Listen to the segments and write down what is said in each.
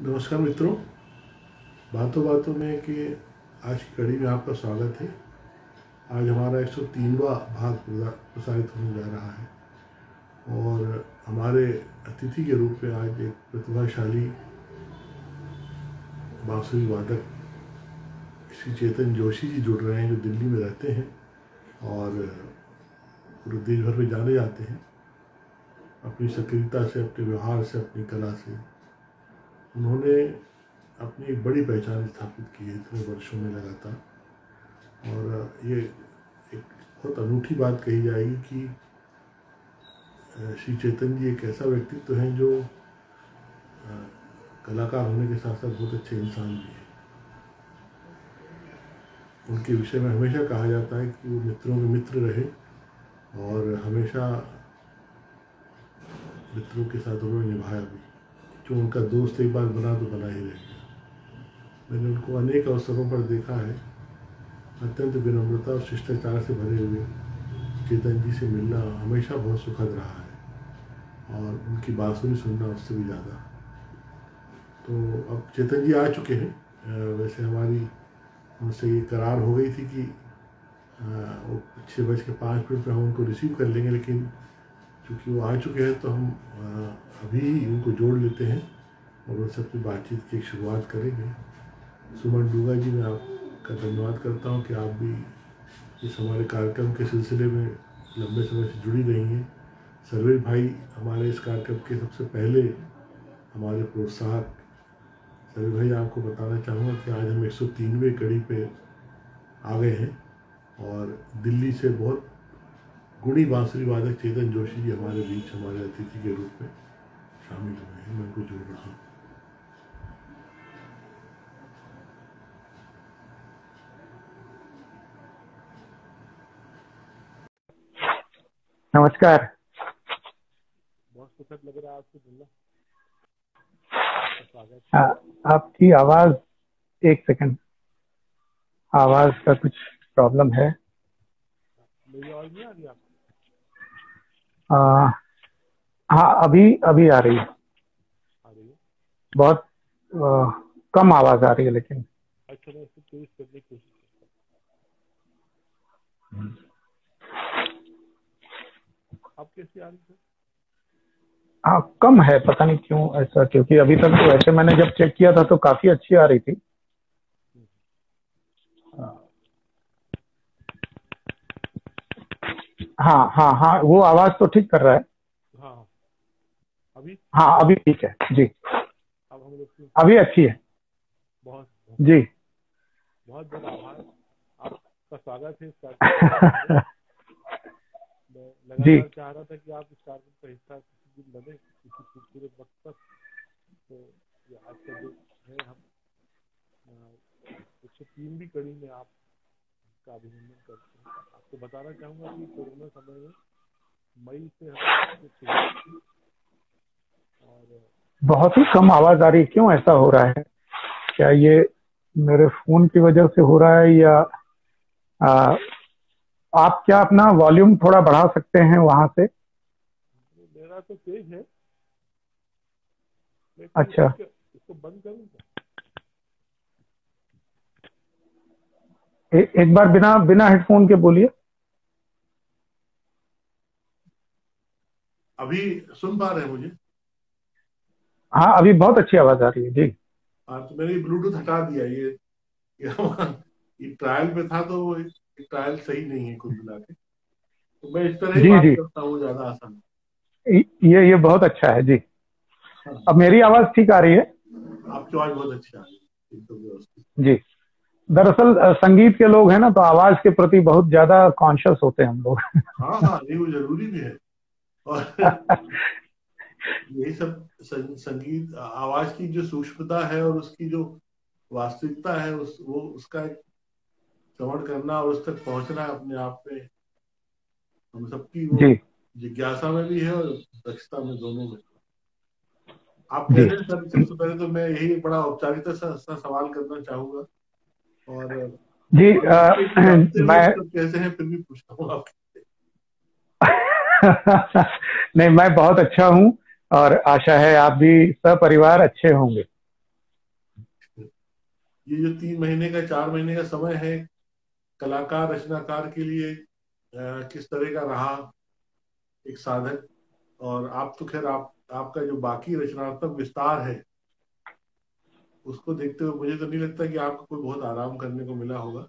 नमस्कार मित्रों। बातों बातों में कि आज की कड़ी में आपका स्वागत है। आज हमारा 103वां भाग प्रसारित होने जा रहा है और हमारे अतिथि के रूप में आज एक प्रतिभाशाली बांसुरी वादक श्री चेतन जोशी जी जुड़ रहे हैं, जो दिल्ली में रहते हैं और पूरे देश भर में जाने जाते हैं अपनी सक्रियता से, अपने व्यवहार से, अपनी कला से। उन्होंने अपनी एक बड़ी पहचान स्थापित की है इतने वर्षों में लगातार। और ये एक बहुत अनूठी बात कही जाएगी कि श्री चेतन जी एक ऐसा व्यक्तित्व हैं जो कलाकार होने के साथ साथ बहुत अच्छे इंसान भी हैं। उनके विषय में हमेशा कहा जाता है कि वो मित्रों के मित्र रहे और हमेशा मित्रों के साथ उन्होंने निभाया भी। जो उनका दोस्त एक बार बना तो बना ही रह गया। मैंने उनको अनेक अवसरों पर देखा है। अत्यंत विनम्रता और शिष्टाचार से भरे हुए चेतन जी से मिलना हमेशा बहुत सुखद रहा है और उनकी बांसुरी सुनना उससे भी ज़्यादा। तो अब चेतन जी आ चुके हैं। वैसे हमारी उनसे ये करार हो गई थी कि वो 6:05 पर हम उनको रिसीव कर लेंगे, लेकिन चूँकि वो आ चुके हैं तो हम अभी ही उनको जोड़ लेते हैं और उनसे अपनी बातचीत की शुरुआत करेंगे। सुमन डूगा जी, मैं आपका धन्यवाद करता हूं कि आप भी इस हमारे कार्यक्रम के सिलसिले में लंबे समय से जुड़ी रही हैं। सर्वेश भाई हमारे इस कार्यक्रम के सबसे पहले हमारे प्रोत्साहक। सर्वेश भाई, आपको बताना चाहूँगा कि आज हम 103वें कड़ी पे आ गए हैं और दिल्ली से बहुत गुणी बांसुरी वादक चेतन जोशी जी हमारे बीच हमारे अतिथि के रूप में शामिल हुए हैं। मैं उनको जोड़ रहा हूँ। नमस्कार। बहुत सुखद लग रहा है आपसे मिलना। आपकी आवाज, एक सेकंड, आवाज का कुछ प्रॉब्लम है। मेरी आवाज नहीं आ रही आपको? हाँ, अभी अभी आ रही है। बहुत कम आवाज आ रही है लेकिन। अच्छा, मैं इसको तेज करने की कोशिश करता हूँ। अब कैसी आ रही है? हाँ, कम है, पता नहीं क्यों ऐसा, क्योंकि अभी तक तो ऐसे मैंने जब चेक किया था तो काफी अच्छी आ रही थी। हाँ हाँ हाँ, वो आवाज तो ठीक कर रहा है। हाँ, अभी? हाँ, अभी ठीक है जी। अब हम लोग अभी अच्छी है। बहुत जी। बहुत बहुत आभार, आपका स्वागत है इस कार्यक्रम में। मैं लगातार चाह रहा था कि आप इस कार्यक्रम का हिस्सा किसी दिन बने, किसी खूबसूरत वक्त पर। तो ये आज का जो है, हम 103वीं कड़ी में आपका अभिनंदन करते हैं। आपको बताना चाहूँगा कि कोरोना समय में मई से हमने शुरुआत की और बहुत ही कम आवाज आ रही है, क्यों ऐसा हो रहा है? क्या ये मेरे फोन की वजह से हो रहा है या आप क्या अपना वॉल्यूम थोड़ा बढ़ा सकते हैं वहां से? मेरा तो तेज है। अच्छा, इसको बंद करूँ क्या? एक बार बिना बिना हेडफोन के बोलिए। अभी सुन पा रहे हैं मुझे? हाँ, अभी बहुत अच्छी आवाज आ रही है जी। हाँ, तो मैंने ब्लूटूथ हटा दिया। ये ट्रायल पे था, तो वो ट्रायल सही नहीं है कुल मिला के। तो मैं इस तरह ही जी बात जी, करता हूँ, ज्यादा आसान है। ये बहुत अच्छा है जी। हाँ, अब मेरी आवाज ठीक आ रही है? आपकी आवाज बहुत अच्छी आ रही है, एकदम व्यवस्थित। जी। दरअसल संगीत के लोग हैं ना, तो आवाज के प्रति बहुत ज्यादा कॉन्शियस होते हैं हम लोग। हाँ हाँ, नहीं वो जरूरी भी है। और यही सब संगीत आवाज की जो सूक्ष्मता है और उसकी जो वास्तविकता है, उसका एक श्रवण करना और उस तक पहुंचना अपने आप में हम सबकी वो जी जिज्ञासा में भी है और दक्षता में, दोनों में। आप जी कैसे सर? सबसे पहले तो मैं यही बड़ा औपचारिकता सा सवाल करना चाहूंगा और जी। जानते हुए मैं सब कैसे हैं फिर भी पूछता हूँ आप। नहीं, मैं बहुत अच्छा हूँ और आशा है आप भी सपरिवार अच्छे होंगे। ये जो 3 महीने का 4 महीने का समय है कलाकार रचनाकार के लिए किस तरह का रहा एक साधक। और आप तो खैर आपका जो बाकी रचनात्मक विस्तार है उसको देखते हुए मुझे तो नहीं लगता कि आपको कोई बहुत आराम करने को मिला होगा,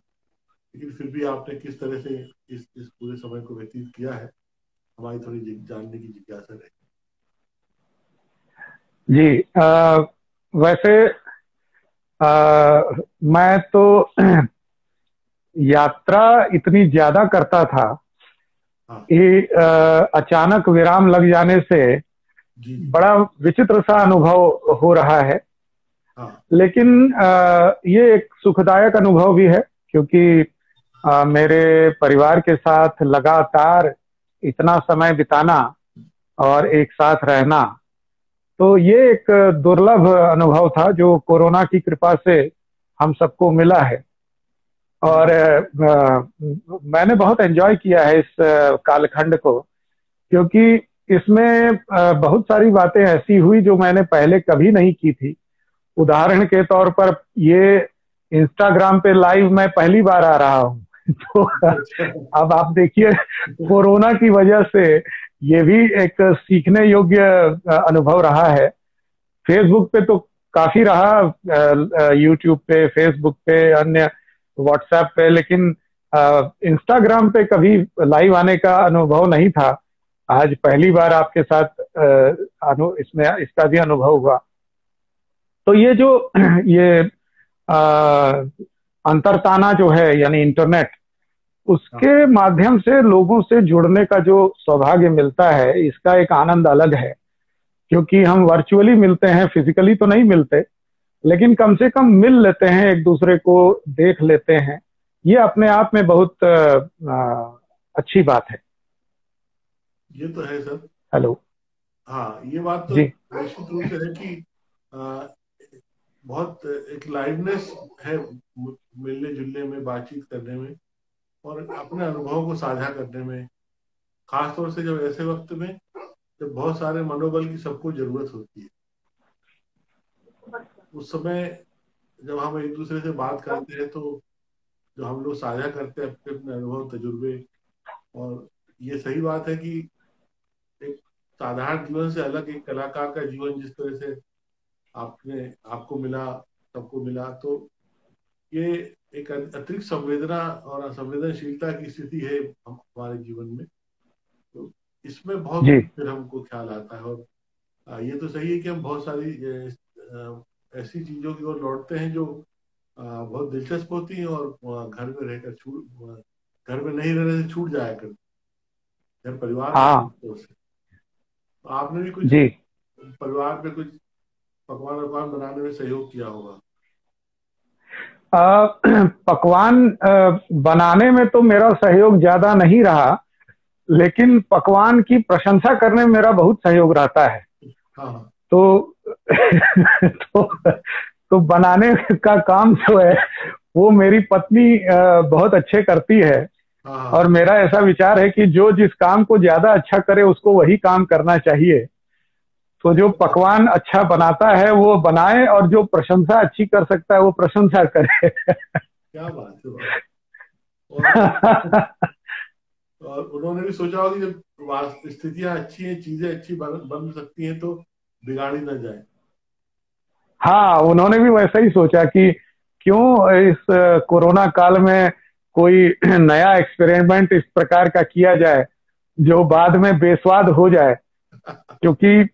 लेकिन फिर भी आपने किस तरह से इस पूरे समय को व्यतीत किया है, हमारी थोड़ी जानने की जिज्ञासा रहे। जी, वैसे मैं तो यात्रा इतनी ज्यादा करता था हाँ कि अचानक विराम लग जाने से जी जी। बड़ा विचित्र सा अनुभव हो रहा है। हाँ लेकिन ये एक सुखदायक अनुभव भी है, क्योंकि मेरे परिवार के साथ लगातार इतना समय बिताना और एक साथ रहना, तो ये एक दुर्लभ अनुभव था जो कोरोना की कृपा से हम सबको मिला है। और मैंने बहुत एंजॉय किया है इस कालखंड को, क्योंकि इसमें बहुत सारी बातें ऐसी हुई जो मैंने पहले कभी नहीं की थी। उदाहरण के तौर पर ये इंस्टाग्राम पे लाइव मैं पहली बार आ रहा हूँ तो अच्छा। अब आप देखिए, कोरोना की वजह से ये भी एक सीखने योग्य अनुभव रहा है। फेसबुक पे तो काफी रहा, यूट्यूब पे, फेसबुक पे, अन्य व्हाट्सएप पे, लेकिन इंस्टाग्राम पे कभी लाइव आने का अनुभव नहीं था। आज पहली बार आपके साथ इसमें इसका भी अनुभव हुआ। तो ये जो ये अंतरताना जो है, यानी इंटरनेट, उसके माध्यम से लोगों से जुड़ने का जो सौभाग्य मिलता है, इसका एक आनंद अलग है। क्योंकि हम वर्चुअली मिलते हैं, फिजिकली तो नहीं मिलते, लेकिन कम से कम मिल लेते हैं, एक दूसरे को देख लेते हैं। ये अपने आप में बहुत अच्छी बात है। ये तो है सर। हेलो। हाँ ये बात तो जी। निश्चित रूप से है कि आ, बहुत एक लाइवनेस है मिलने जुलने में, बातचीत करने में और अपने अनुभवों को साझा करने में, खासतौर से जब ऐसे वक्त में जब बहुत सारे मनोबल की सबको जरूरत होती है। उस समय जब हम एक दूसरे से बात करते हैं तो जो हम लोग साझा करते हैं अपने अपने अनुभव तजुर्बे, और ये सही बात है कि एक साधारण जीवन से अलग एक कलाकार का जीवन जिस तरह से आपको मिला, सबको मिला, तो ये एक अतिरिक्त संवेदना और संवेदनशीलता की स्थिति है हमारे जीवन में। तो इसमें बहुत जी। फिर हमको ख्याल आता है। और ये तो सही है कि हम बहुत सारी ऐसी चीजों की ओर लौटते हैं जो बहुत दिलचस्प होती हैं और घर में रहकर घर में नहीं रहने से छूट जाया करती, घर परिवार के हाँ तौर से। तो आपने भी कुछ जी। परिवार में कुछ पकवान वकवान बनाने में सहयोग किया होगा। पकवान बनाने में तो मेरा सहयोग ज्यादा नहीं रहा, लेकिन पकवान की प्रशंसा करने में मेरा बहुत सहयोग रहता है। हाँ हाँ। तो तो बनाने का काम जो है वो मेरी पत्नी बहुत अच्छे करती है। हाँ और हाँ। मेरा ऐसा विचार है कि जो जिस काम को ज्यादा अच्छा करे उसको वही काम करना चाहिए। तो जो पकवान अच्छा बनाता है वो बनाए, और जो प्रशंसा अच्छी कर सकता है वो प्रशंसा करे। क्या बात है बात। और और उन्होंने भी सोचा होगा कि जब स्थितियां अच्छी हैं, चीजें अच्छी बन सकती हैं तो बिगाड़ी ना जाए। हाँ, उन्होंने भी वैसा ही सोचा कि क्यों इस कोरोना काल में कोई नया एक्सपेरिमेंट इस प्रकार का किया जाए जो बाद में बेस्वाद हो जाए। क्योंकि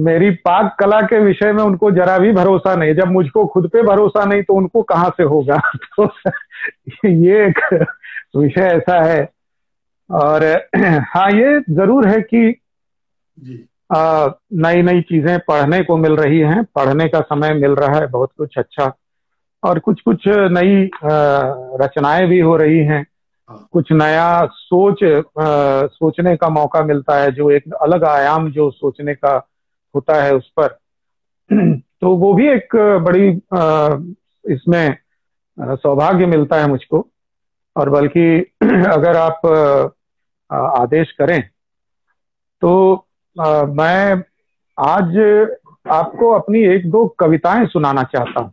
मेरी पाक कला के विषय में उनको जरा भी भरोसा नहीं। जब मुझको खुद पे भरोसा नहीं तो उनको कहाँ से होगा। तो ये एक विषय ऐसा है। और हाँ, ये जरूर है कि जी नई नई चीजें पढ़ने को मिल रही हैं, पढ़ने का समय मिल रहा है, बहुत कुछ अच्छा। और कुछ कुछ नई रचनाएं भी हो रही हैं। हाँ। कुछ नया सोचने का मौका मिलता है, जो एक अलग आयाम जो सोचने का होता है उस पर। तो वो भी एक बड़ी इसमें सौभाग्य मिलता है मुझको। और बल्कि अगर आप आदेश करें तो मैं आज आपको अपनी एक दो कविताएं सुनाना चाहता हूं।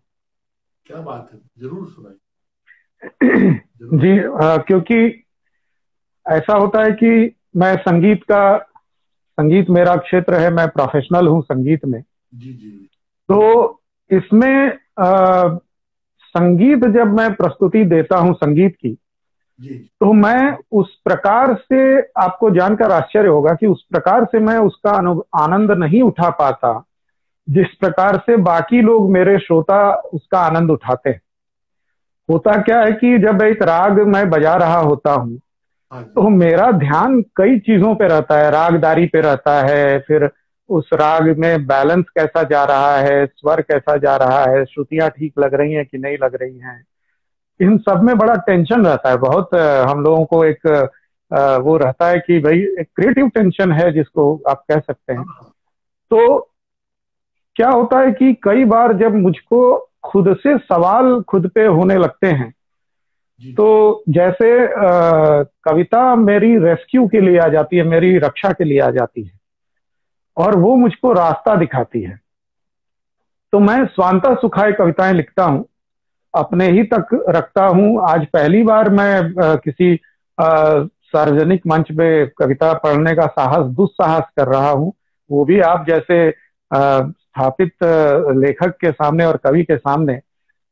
क्या बात है, जरूर सुनाइए। जी, क्योंकि ऐसा होता है कि मैं संगीत मेरा क्षेत्र है, मैं प्रोफेशनल हूँ संगीत में। जी जी तो इसमें संगीत जब मैं प्रस्तुति देता हूँ संगीत की, जी तो मैं उस प्रकार से, आपको जानकर आश्चर्य होगा कि उस प्रकार से मैं उसका आनंद नहीं उठा पाता जिस प्रकार से बाकी लोग मेरे श्रोता उसका आनंद उठाते हैं। होता क्या है कि जब एक राग मैं बजा रहा होता हूँ हाँ जी तो मेरा ध्यान कई चीजों पे रहता है, रागदारी पे रहता है, फिर उस राग में बैलेंस कैसा जा रहा है, स्वर कैसा जा रहा है, श्रुतियां ठीक लग रही हैं कि नहीं लग रही हैं, इन सब में बड़ा टेंशन रहता है। बहुत हम लोगों को एक वो रहता है कि भाई एक क्रिएटिव टेंशन है जिसको आप कह सकते हैं। हाँ तो क्या होता है कि कई बार जब मुझको खुद से सवाल खुद पे होने लगते हैं, जी तो जैसे कविता मेरी रेस्क्यू के लिए आ जाती है, मेरी रक्षा के लिए आ जाती है और वो मुझको रास्ता दिखाती है। तो मैं स्वांतः सुखाय कविताएं लिखता हूँ, अपने ही तक रखता हूँ। आज पहली बार मैं किसी सार्वजनिक मंच पे कविता पढ़ने का दुस्साहस कर रहा हूँ, वो भी आप जैसे स्थापित लेखक के सामने और कवि के सामने।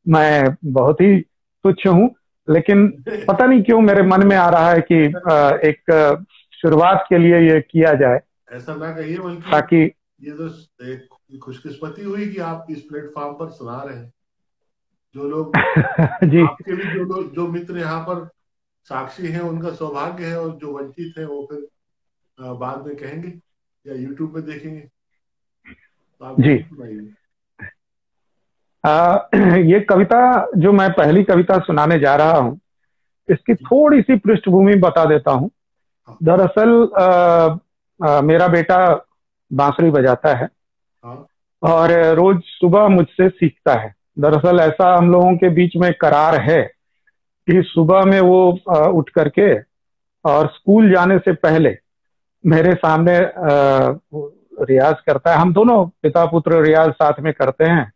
मैं बहुत ही तुच्छ हूँ, लेकिन पता नहीं क्यों मेरे मन में आ रहा है कि एक शुरुआत के लिए ये किया जाए, ऐसा ना कहिए, बल्कि ताकि ये तो एक खुशकिस्मती हुई कि आप इस प्लेटफॉर्म पर सुना रहे हैं। जो लोग जी आपके भी जो मित्र यहाँ पर साक्षी हैं, उनका सौभाग्य है, और जो वंचित हैं वो फिर बाद में कहेंगे या यूट्यूब पे देखेंगे। तो आप जी जरूर सुनाइए। ये कविता जो मैं पहली कविता सुनाने जा रहा हूँ, इसकी थोड़ी सी पृष्ठभूमि बता देता हूँ। हाँ दरअसल मेरा बेटा बांसुरी बजाता है हाँ और रोज सुबह मुझसे सीखता है। दरअसल ऐसा हम लोगों के बीच में करार है कि सुबह में वो उठ करके और स्कूल जाने से पहले मेरे सामने वो रियाज करता है। हम दोनों पिता पुत्र रियाज साथ में करते हैं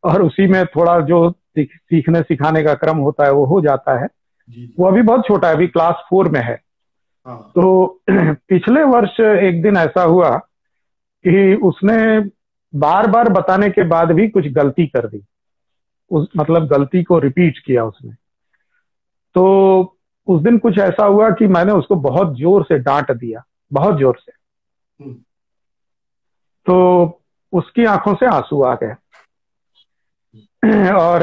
और उसी में थोड़ा जो सीखने सिखाने का क्रम होता है वो हो जाता है। जी वो अभी बहुत छोटा है, अभी क्लास 4 में है। हाँ तो पिछले वर्ष एक दिन ऐसा हुआ कि उसने बार बार बताने के बाद भी कुछ गलती कर दी, मतलब गलती को रिपीट किया उसने। तो उस दिन कुछ ऐसा हुआ कि मैंने उसको बहुत जोर से डांट दिया, बहुत जोर से। हम्म, तो उसकी आंखों से आंसू आ गए और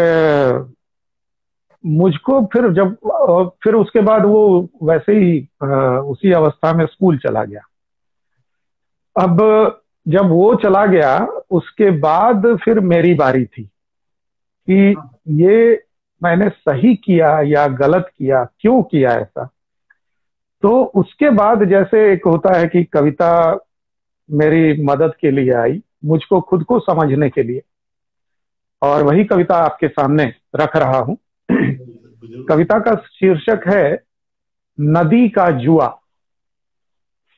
मुझको फिर उसके बाद वो वैसे ही उसी अवस्था में स्कूल चला गया। अब जब वो चला गया उसके बाद फिर मेरी बारी थी कि हाँ ये मैंने सही किया या गलत किया, क्यों किया ऐसा। तो उसके बाद जैसे एक होता है कि कविता मेरी मदद के लिए आई, मुझको खुद को समझने के लिए, और वही कविता आपके सामने रख रहा हूं। जरूर कविता का शीर्षक है नदी का जुआ।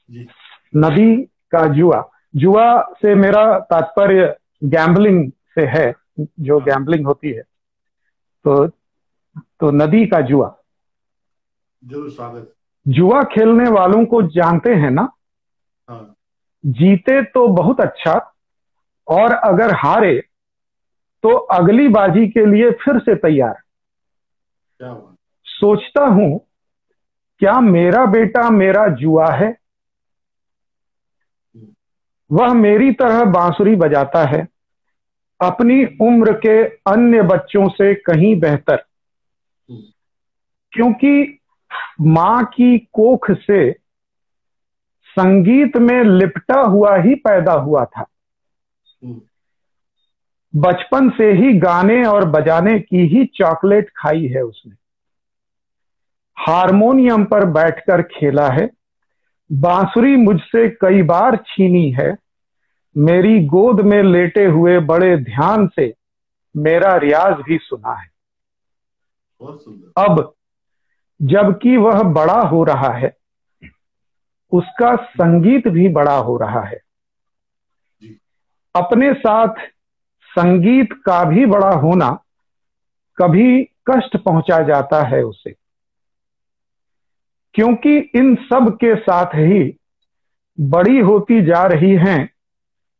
जी नदी का जुआ। जुआ से मेरा तात्पर्य गैम्बलिंग से है, जो हाँ गैम्बलिंग होती है। तो नदी का जुआ। जरूर स्वागत। जुआ खेलने वालों को जानते हैं ना, हाँ जीते तो बहुत अच्छा, और अगर हारे तो अगली बाजी के लिए फिर से तैयार। क्या बात। सोचता हूं क्या मेरा बेटा मेरा जुआ है, वह मेरी तरह बांसुरी बजाता है, अपनी उम्र के अन्य बच्चों से कहीं बेहतर, क्योंकि मां की कोख से संगीत में लिपटा हुआ ही पैदा हुआ था। बचपन से ही गाने और बजाने की ही चॉकलेट खाई है उसने। हारमोनियम पर बैठकर खेला है, बांसुरी मुझसे कई बार छीनी है, मेरी गोद में लेटे हुए बड़े ध्यान से मेरा रियाज भी सुना है। बहुत सुंदर। अब जबकि वह बड़ा हो रहा है, उसका संगीत भी बड़ा हो रहा है। जी अपने साथ संगीत का भी बड़ा होना कभी कष्ट पहुंचा जाता है उसे, क्योंकि इन सब के साथ ही बड़ी होती जा रही हैं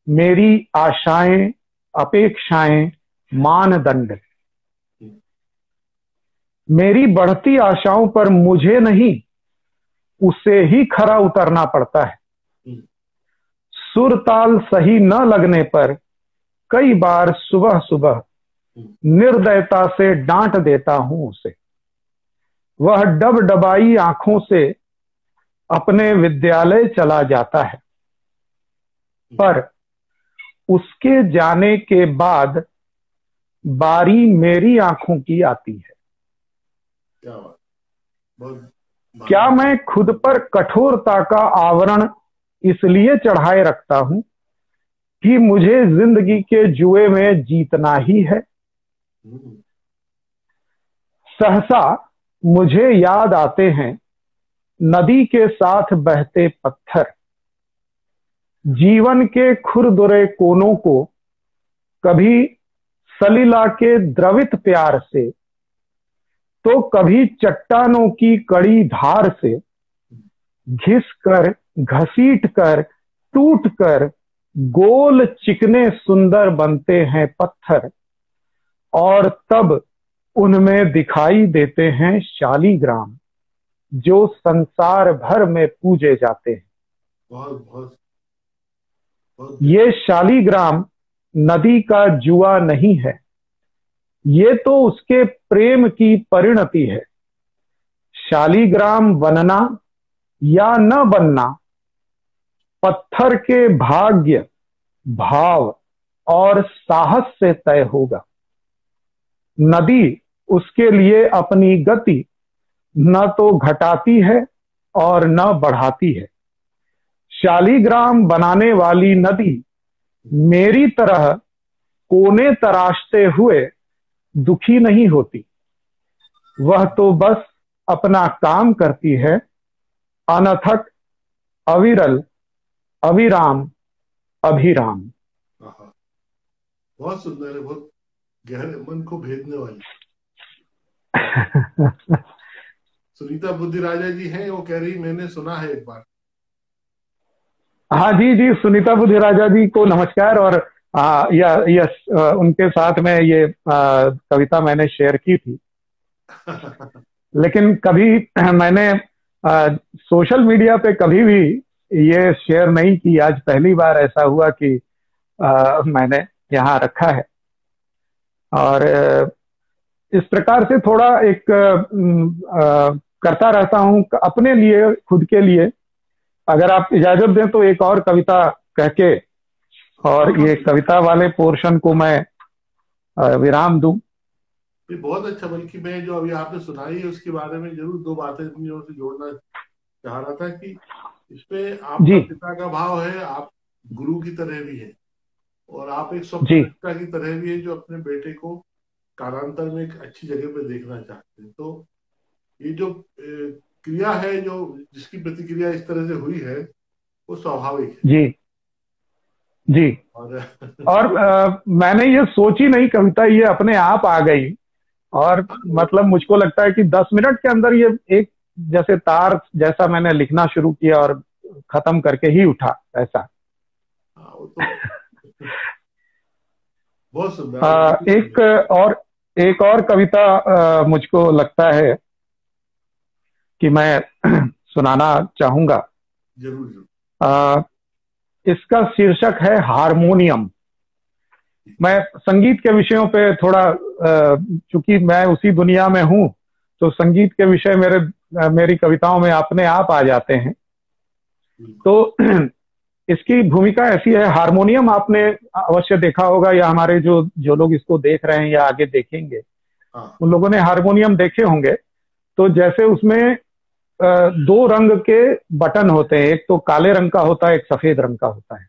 मेरी आशाएं, अपेक्षाएं, मानदंड। मेरी बढ़ती आशाओं पर मुझे नहीं, उसे ही खरा उतरना पड़ता है। सुर ताल सही न लगने पर कई बार सुबह सुबह निर्दयता से डांट देता हूं उसे। वह डबडबाई आंखों से अपने विद्यालय चला जाता है, पर उसके जाने के बाद बारी मेरी आंखों की आती है। क्या मैं खुद पर कठोरता का आवरण इसलिए चढ़ाए रखता हूं कि मुझे जिंदगी के जुए में जीतना ही है? सहसा मुझे याद आते हैं नदी के साथ बहते पत्थर। जीवन के खुरदुरे कोनों को कभी सलीला के द्रवित प्यार से, तो कभी चट्टानों की कड़ी धार से घिस कर, घसीट कर, टूट कर गोल चिकने सुंदर बनते हैं पत्थर, और तब उनमें दिखाई देते हैं शालीग्राम जो संसार भर में पूजे जाते हैं। बहुत बहुत ये शालीग्राम नदी का जुआ नहीं है, ये तो उसके प्रेम की परिणति है। शालीग्राम बनना या न बनना पत्थर के भाग्य, भाव और साहस से तय होगा। नदी उसके लिए अपनी गति न तो घटाती है और न बढ़ाती है। शालीग्राम बनाने वाली नदी मेरी तरह कोने तराशते हुए दुखी नहीं होती। वह तो बस अपना काम करती है, अनथक, अविरल, अविराम, अभिराम। बहुत सुंदर है, बहुत गहरे मन को भेदने वाली। सुनीता बुद्धिराजा जी हैं, वो कह रही मैंने सुना है एक बार। हाँ जी जी, सुनीता बुद्धिराजा जी को नमस्कार। और उनके साथ में ये कविता मैंने शेयर की थी, लेकिन कभी मैंने सोशल मीडिया पे कभी भी ये शेयर नहीं की। आज पहली बार ऐसा हुआ कि मैंने यहाँ रखा है। और इस प्रकार से थोड़ा एक करता रहता हूँ अपने लिए, खुद के लिए। अगर आप इजाजत दें तो एक और कविता कह के और ये कविता वाले पोर्शन को मैं विराम दूं। ये बहुत अच्छा, बल्कि मैं जो अभी आपने सुनाई है उसके बारे में जरूर दो बातें अपनी ओर से जोड़ना चाह रहा था कि इसमें आपका पिता का भाव है, आप गुरु की तरह भी है, और आप एक स्वप्नदृष्टा की तरह भी है जो अपने बेटे को कालांतर में एक अच्छी जगह पे देखना चाहते हैं। तो ये जो क्रिया है, जो जिसकी प्रतिक्रिया इस तरह से हुई है, वो स्वाभाविक है। जी जी। और मैंने ये सोची नहीं कविता, ये अपने आप आ गई। और मतलब मुझको लगता है कि 10 मिनट के अंदर ये एक जैसे तार जैसा मैंने लिखना शुरू किया और खत्म करके ही उठा, ऐसा। बहुत सुंदर। एक और कविता मुझको लगता है कि मैं सुनाना चाहूंगा। जरूर। इसका शीर्षक है हारमोनियम। मैं संगीत के विषयों पे थोड़ा, चूंकि मैं उसी दुनिया में हूं, तो संगीत के विषय मेरी कविताओं में अपने आप आ जाते हैं। तो इसकी भूमिका ऐसी है, हारमोनियम आपने अवश्य देखा होगा, या हमारे जो लोग इसको देख रहे हैं या आगे देखेंगे, उन लोगों ने हारमोनियम देखे होंगे। तो जैसे उसमें 2 रंग के बटन होते हैं, एक तो काले रंग का होता है, एक सफेद रंग का होता है।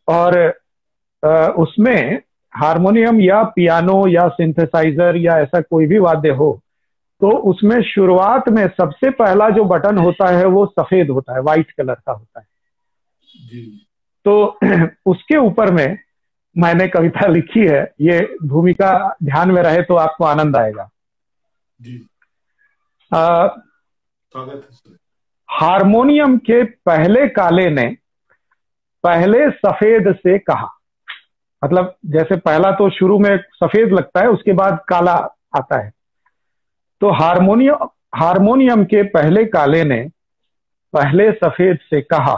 और उसमें हारमोनियम या पियानो या सिंथेसाइजर या ऐसा कोई भी वाद्य हो, तो उसमें शुरुआत में सबसे पहला जो बटन होता है वो सफेद होता है, व्हाइट कलर का होता है। जी। तो उसके ऊपर में मैंने कविता लिखी है, ये भूमिका ध्यान में रहे तो आपको आनंद आएगा। जी, आ, स्वागत है सर। हारमोनियम के पहले काले ने पहले सफेद से कहा। मतलब जैसे पहला तो शुरू में सफेद लगता है, उसके बाद काला आता है। तो हारमोनियम के पहले काले ने पहले सफेद से कहा,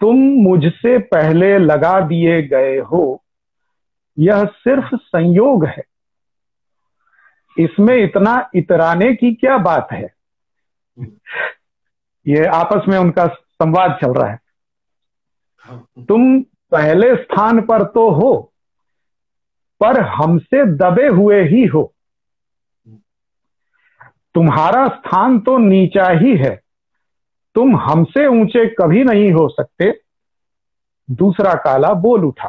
तुम मुझसे पहले लगा दिए गए हो, यह सिर्फ संयोग है, इसमें इतना इतराने की क्या बात है। ये आपस में उनका संवाद चल रहा है। तुम पहले स्थान पर तो हो, पर हमसे दबे हुए ही हो। तुम्हारा स्थान तो नीचा ही है, तुम हमसे ऊंचे कभी नहीं हो सकते। दूसरा काला बोल उठा,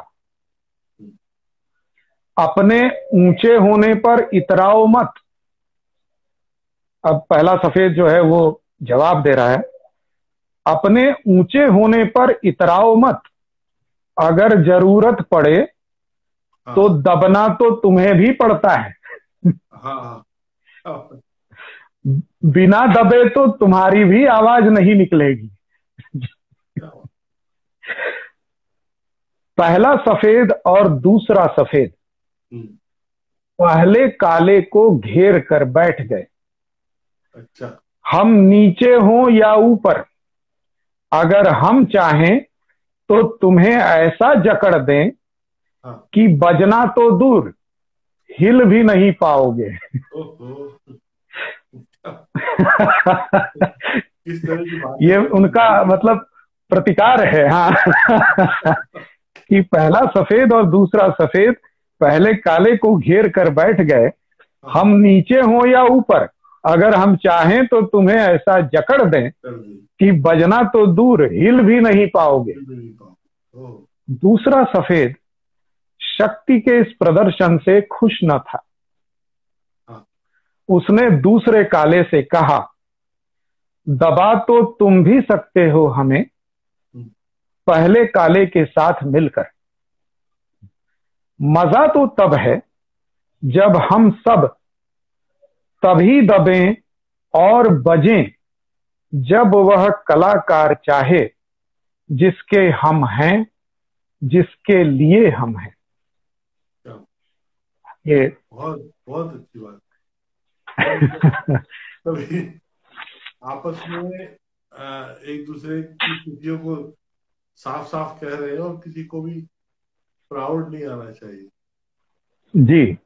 अपने ऊंचे होने पर इतराओ मत। अब पहला सफेद जो है वो जवाब दे रहा है, अपने ऊंचे होने पर इतराओ मत, अगर जरूरत पड़े तो दबना तो तुम्हें भी पड़ता है। बिना दबे तो तुम्हारी भी आवाज नहीं निकलेगी। पहला सफेद और दूसरा सफेद पहले काले को घेर कर बैठ गए। अच्छा, हम नीचे हों या ऊपर, अगर हम चाहें तो तुम्हें ऐसा जकड़ दें कि बजना तो दूर, हिल भी नहीं पाओगे। इस तरह की बात ये उनका मतलब प्रतिकार है। हाँ कि पहला सफेद और दूसरा सफेद पहले काले को घेर कर बैठ गए। हम नीचे हों या ऊपर, अगर हम चाहें तो तुम्हें ऐसा जकड़ दें कि बजना तो दूर, हिल भी नहीं पाओगे। दूसरा सफेद शक्ति के इस प्रदर्शन से खुश न था। उसने दूसरे काले से कहा, दबा तो तुम भी सकते हो हमें, पहले काले के साथ मिलकर। मजा तो तब है जब हम सब तभी दबें और बजें, जब वह कलाकार चाहे, जिसके हम हैं, जिसके लिए हम हैं। ये बहुत बहुत अच्छी बात तभी आपस में एक दूसरे की स्थितियों को साफ साफ कह रहे हैं और किसी को भी प्राउड नहीं आना चाहिए। जी,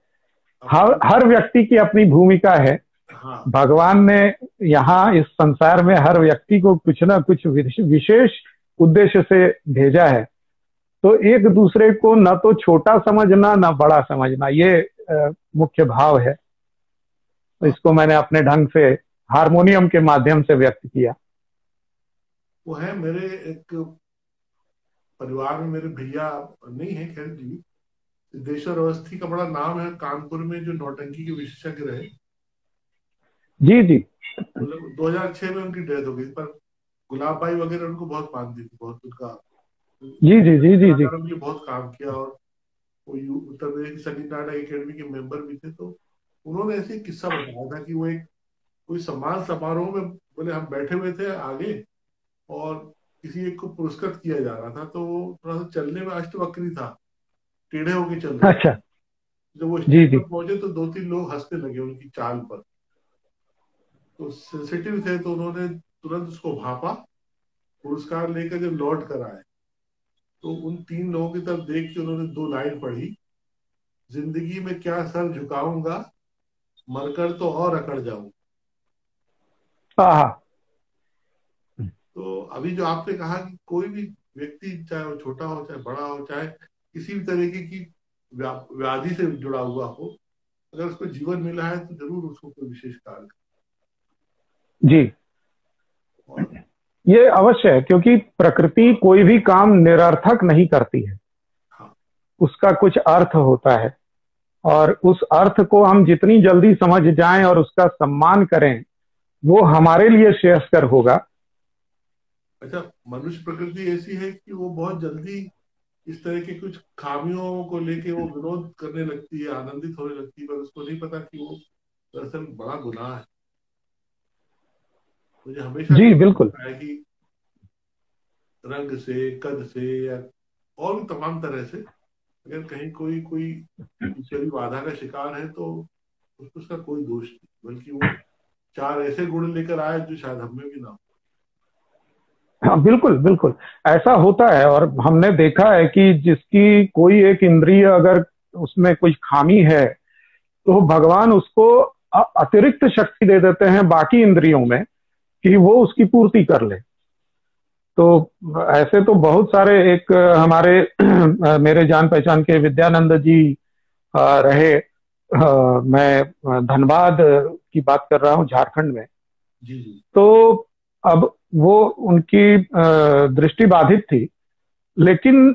हर व्यक्ति की अपनी भूमिका है। हाँ। भगवान ने यहाँ इस संसार में हर व्यक्ति को कुछ ना कुछ विशेष उद्देश्य से भेजा है। तो एक दूसरे को न तो छोटा समझना न बड़ा समझना, ये मुख्य भाव है। तो इसको मैंने अपने ढंग से हारमोनियम के माध्यम से व्यक्त किया। वो है मेरे एक परिवार में, मेरे भैया नहीं है, खैर जी, सिद्धेश्वर अवस्थी का बड़ा नाम है कानपुर में, जो नौटंकी के विशेषज्ञ रहे। जी जी, मतलब 2006 में उनकी डेथ हो गई, पर गुलाब भाई वगैरह उनको बहुत मानती थी, बहुत उनका जी जी जी जी जी बहुत काम किया। और वो उत्तर प्रदेश की संगीत नाटक अकेडमी के मेंबर भी थे। तो उन्होंने ऐसे एक किस्सा बताया था कि वो एक कोई सम्मान समारोह में, बोले हम बैठे हुए थे आगे और किसी एक को पुरस्कृत किया जा रहा था, तो वो थोड़ा सा चलने में अष्टवक्री था, टेढ़े होके चल रहा था। अच्छा, जब वो जी स्टेज जी पर पहुंचे तो 2-3 लोग हंसने लगे उनकी चाल पर। तो सेंसिटिव थे, तो उन्होंने तुरंत उसको भापा। पुरस्कार लेकर जब लौट कर आए तो उन 3 लोगों की तरफ देख के उन्होंने 2 लाइन पढ़ी, जिंदगी में क्या सर झुकाऊंगा, मरकर तो और अकड़ जाऊं। तो अभी जो आपने कहा कि कोई भी व्यक्ति, चाहे वो छोटा हो चाहे बड़ा हो, चाहे किसी भी तरीके की व्याधि से जुड़ा हुआ हो, अगर उसको जीवन मिला है तो जरूर उसको कोई विशेष कार्य जी, ये अवश्य है, क्योंकि प्रकृति कोई भी काम निरर्थक नहीं करती है। हाँ। उसका कुछ अर्थ होता है, और उस अर्थ को हम जितनी जल्दी समझ जाएं और उसका सम्मान करें, वो हमारे लिए श्रेयस्कर होगा। अच्छा, मनुष्य प्रकृति ऐसी है कि वो बहुत जल्दी इस तरह की कुछ खामियों को लेके वो विरोध करने लगती है, आनंदित होने लगती है, पर उसको नहीं पता कि वो दरअसल बड़ा गुनाह है। मुझे हमेशा जी ऐसा बिल्कुल। लगता है कि रंग से, कद से, या और भी तमाम तरह से अगर कहीं कोई कोई ईश्वरी बाधा का शिकार है तो उसका कोई दोष नहीं, बल्कि वो चार ऐसे गुण लेकर आए जो शायद हम में भी ना हो। हाँ बिल्कुल बिल्कुल, ऐसा होता है। और हमने देखा है कि जिसकी कोई एक इंद्रिय अगर उसमें कुछ खामी है तो भगवान उसको अतिरिक्त शक्ति दे देते हैं बाकी इंद्रियों में कि वो उसकी पूर्ति कर ले। तो ऐसे तो बहुत सारे, एक हमारे मेरे जान पहचान के विद्यानंद जी रहे। मैं धनबाद की बात कर रहा हूँ, झारखंड में। जी जी। तो अब वो उनकी दृष्टि बाधित थी, लेकिन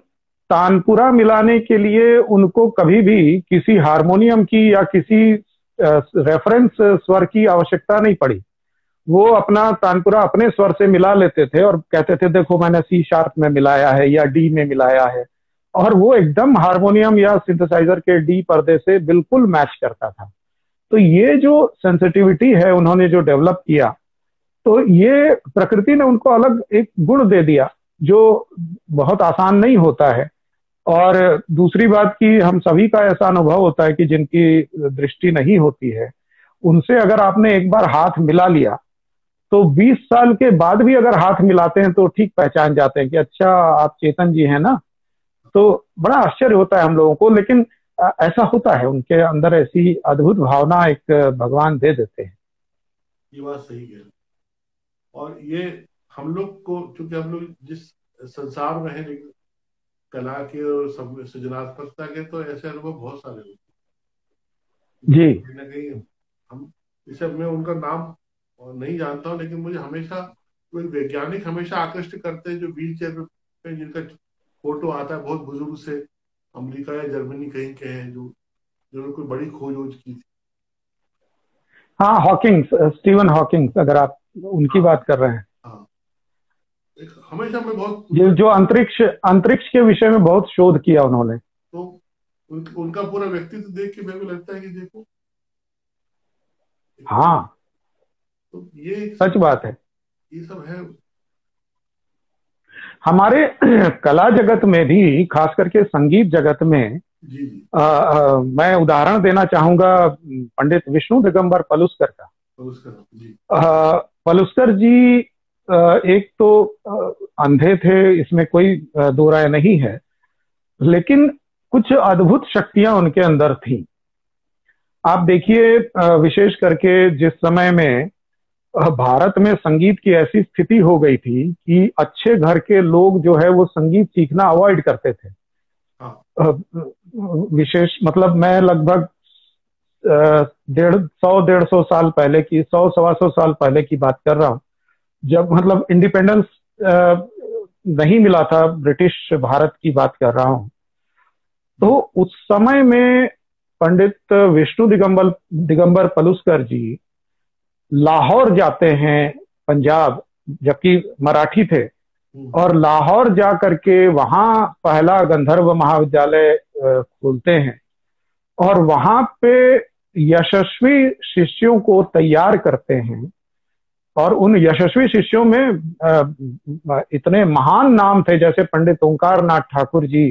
तानपुरा मिलाने के लिए उनको कभी भी किसी हारमोनियम की या किसी रेफरेंस स्वर की आवश्यकता नहीं पड़ी। वो अपना तानपुरा अपने स्वर से मिला लेते थे और कहते थे देखो मैंने सी शार्प में मिलाया है या डी में मिलाया है, और वो एकदम हारमोनियम या सिंथेसाइजर के डी पर्दे से बिल्कुल मैच करता था। तो ये जो सेंसिटिविटी है उन्होंने जो डेवलप किया, तो ये प्रकृति ने उनको अलग एक गुण दे दिया जो बहुत आसान नहीं होता है। और दूसरी बात कि हम सभी का ऐसा अनुभव होता है कि जिनकी दृष्टि नहीं होती है, उनसे अगर आपने एक बार हाथ मिला लिया तो 20 साल के बाद भी अगर हाथ मिलाते हैं तो ठीक पहचान जाते हैं कि अच्छा आप चेतन जी हैं ना। तो बड़ा आश्चर्य होता है हम लोगों को, लेकिन ऐसा होता है, उनके अंदर ऐसी अद्भुत भावना एक भगवान दे देते हैं। ये बात सही है। और ये हम लोग को, चूंकि हम लोग जिस संसार में है, लेकिन कला के और सृजनात्मकता के तो ऐसे अनुभव बहुत सारे होते हैं जी। कहीं ना कहीं हम, जैसे मैं उनका नाम नहीं जानता हूँ, लेकिन मुझे हमेशा कोई वैज्ञानिक हमेशा आकृष्ट करते हैं जो व्हील चेयर पे जिनका फोटो आता है, बहुत बुजुर्ग से, अमेरिका या जर्मनी कहीं के हैं, जो जिन्होंने कोई बड़ी खोज वोज की थी। हाँ, हॉकिंग्स, स्टीवन हॉकिंग्स, अगर आप उनकी हाँ बात कर रहे हैं। हाँ। हमेशा मैं बहुत जो अंतरिक्ष अंतरिक्ष के विषय में बहुत शोध किया उन्होंने। तो उनका पूरा व्यक्तित्व देख के मेरे को लगता है कि देखो, हाँ, तो ये सच बात है। ये सब है। हमारे कला जगत में भी, खास करके संगीत जगत में, जी जी। मैं उदाहरण देना चाहूंगा पंडित विष्णु दिगंबर पलुस्कर का। नमस्कार जी। पलुस्कर जी एक तो अंधे थे, इसमें कोई दो राय नहीं है, लेकिन कुछ अद्भुत शक्तियां उनके अंदर थी। आप देखिए, विशेष करके जिस समय में भारत में संगीत की ऐसी स्थिति हो गई थी कि अच्छे घर के लोग जो है वो संगीत सीखना अवॉइड करते थे। हाँ। विशेष मतलब मैं लगभग 150 साल पहले की, 100 सवा 100 साल पहले की बात कर रहा हूँ, जब मतलब इंडिपेंडेंस नहीं मिला था, ब्रिटिश भारत की बात कर रहा हूँ। तो उस समय में पंडित विष्णु दिगंबर पलुस्कर जी लाहौर जाते हैं, पंजाब, जबकि मराठी थे, और लाहौर जा करके वहां पहला गंधर्व महाविद्यालय खोलते हैं और वहां पे यशस्वी शिष्यों को तैयार करते हैं। और उन यशस्वी शिष्यों में इतने महान नाम थे जैसे पंडित ओंकार नाथ ठाकुर जी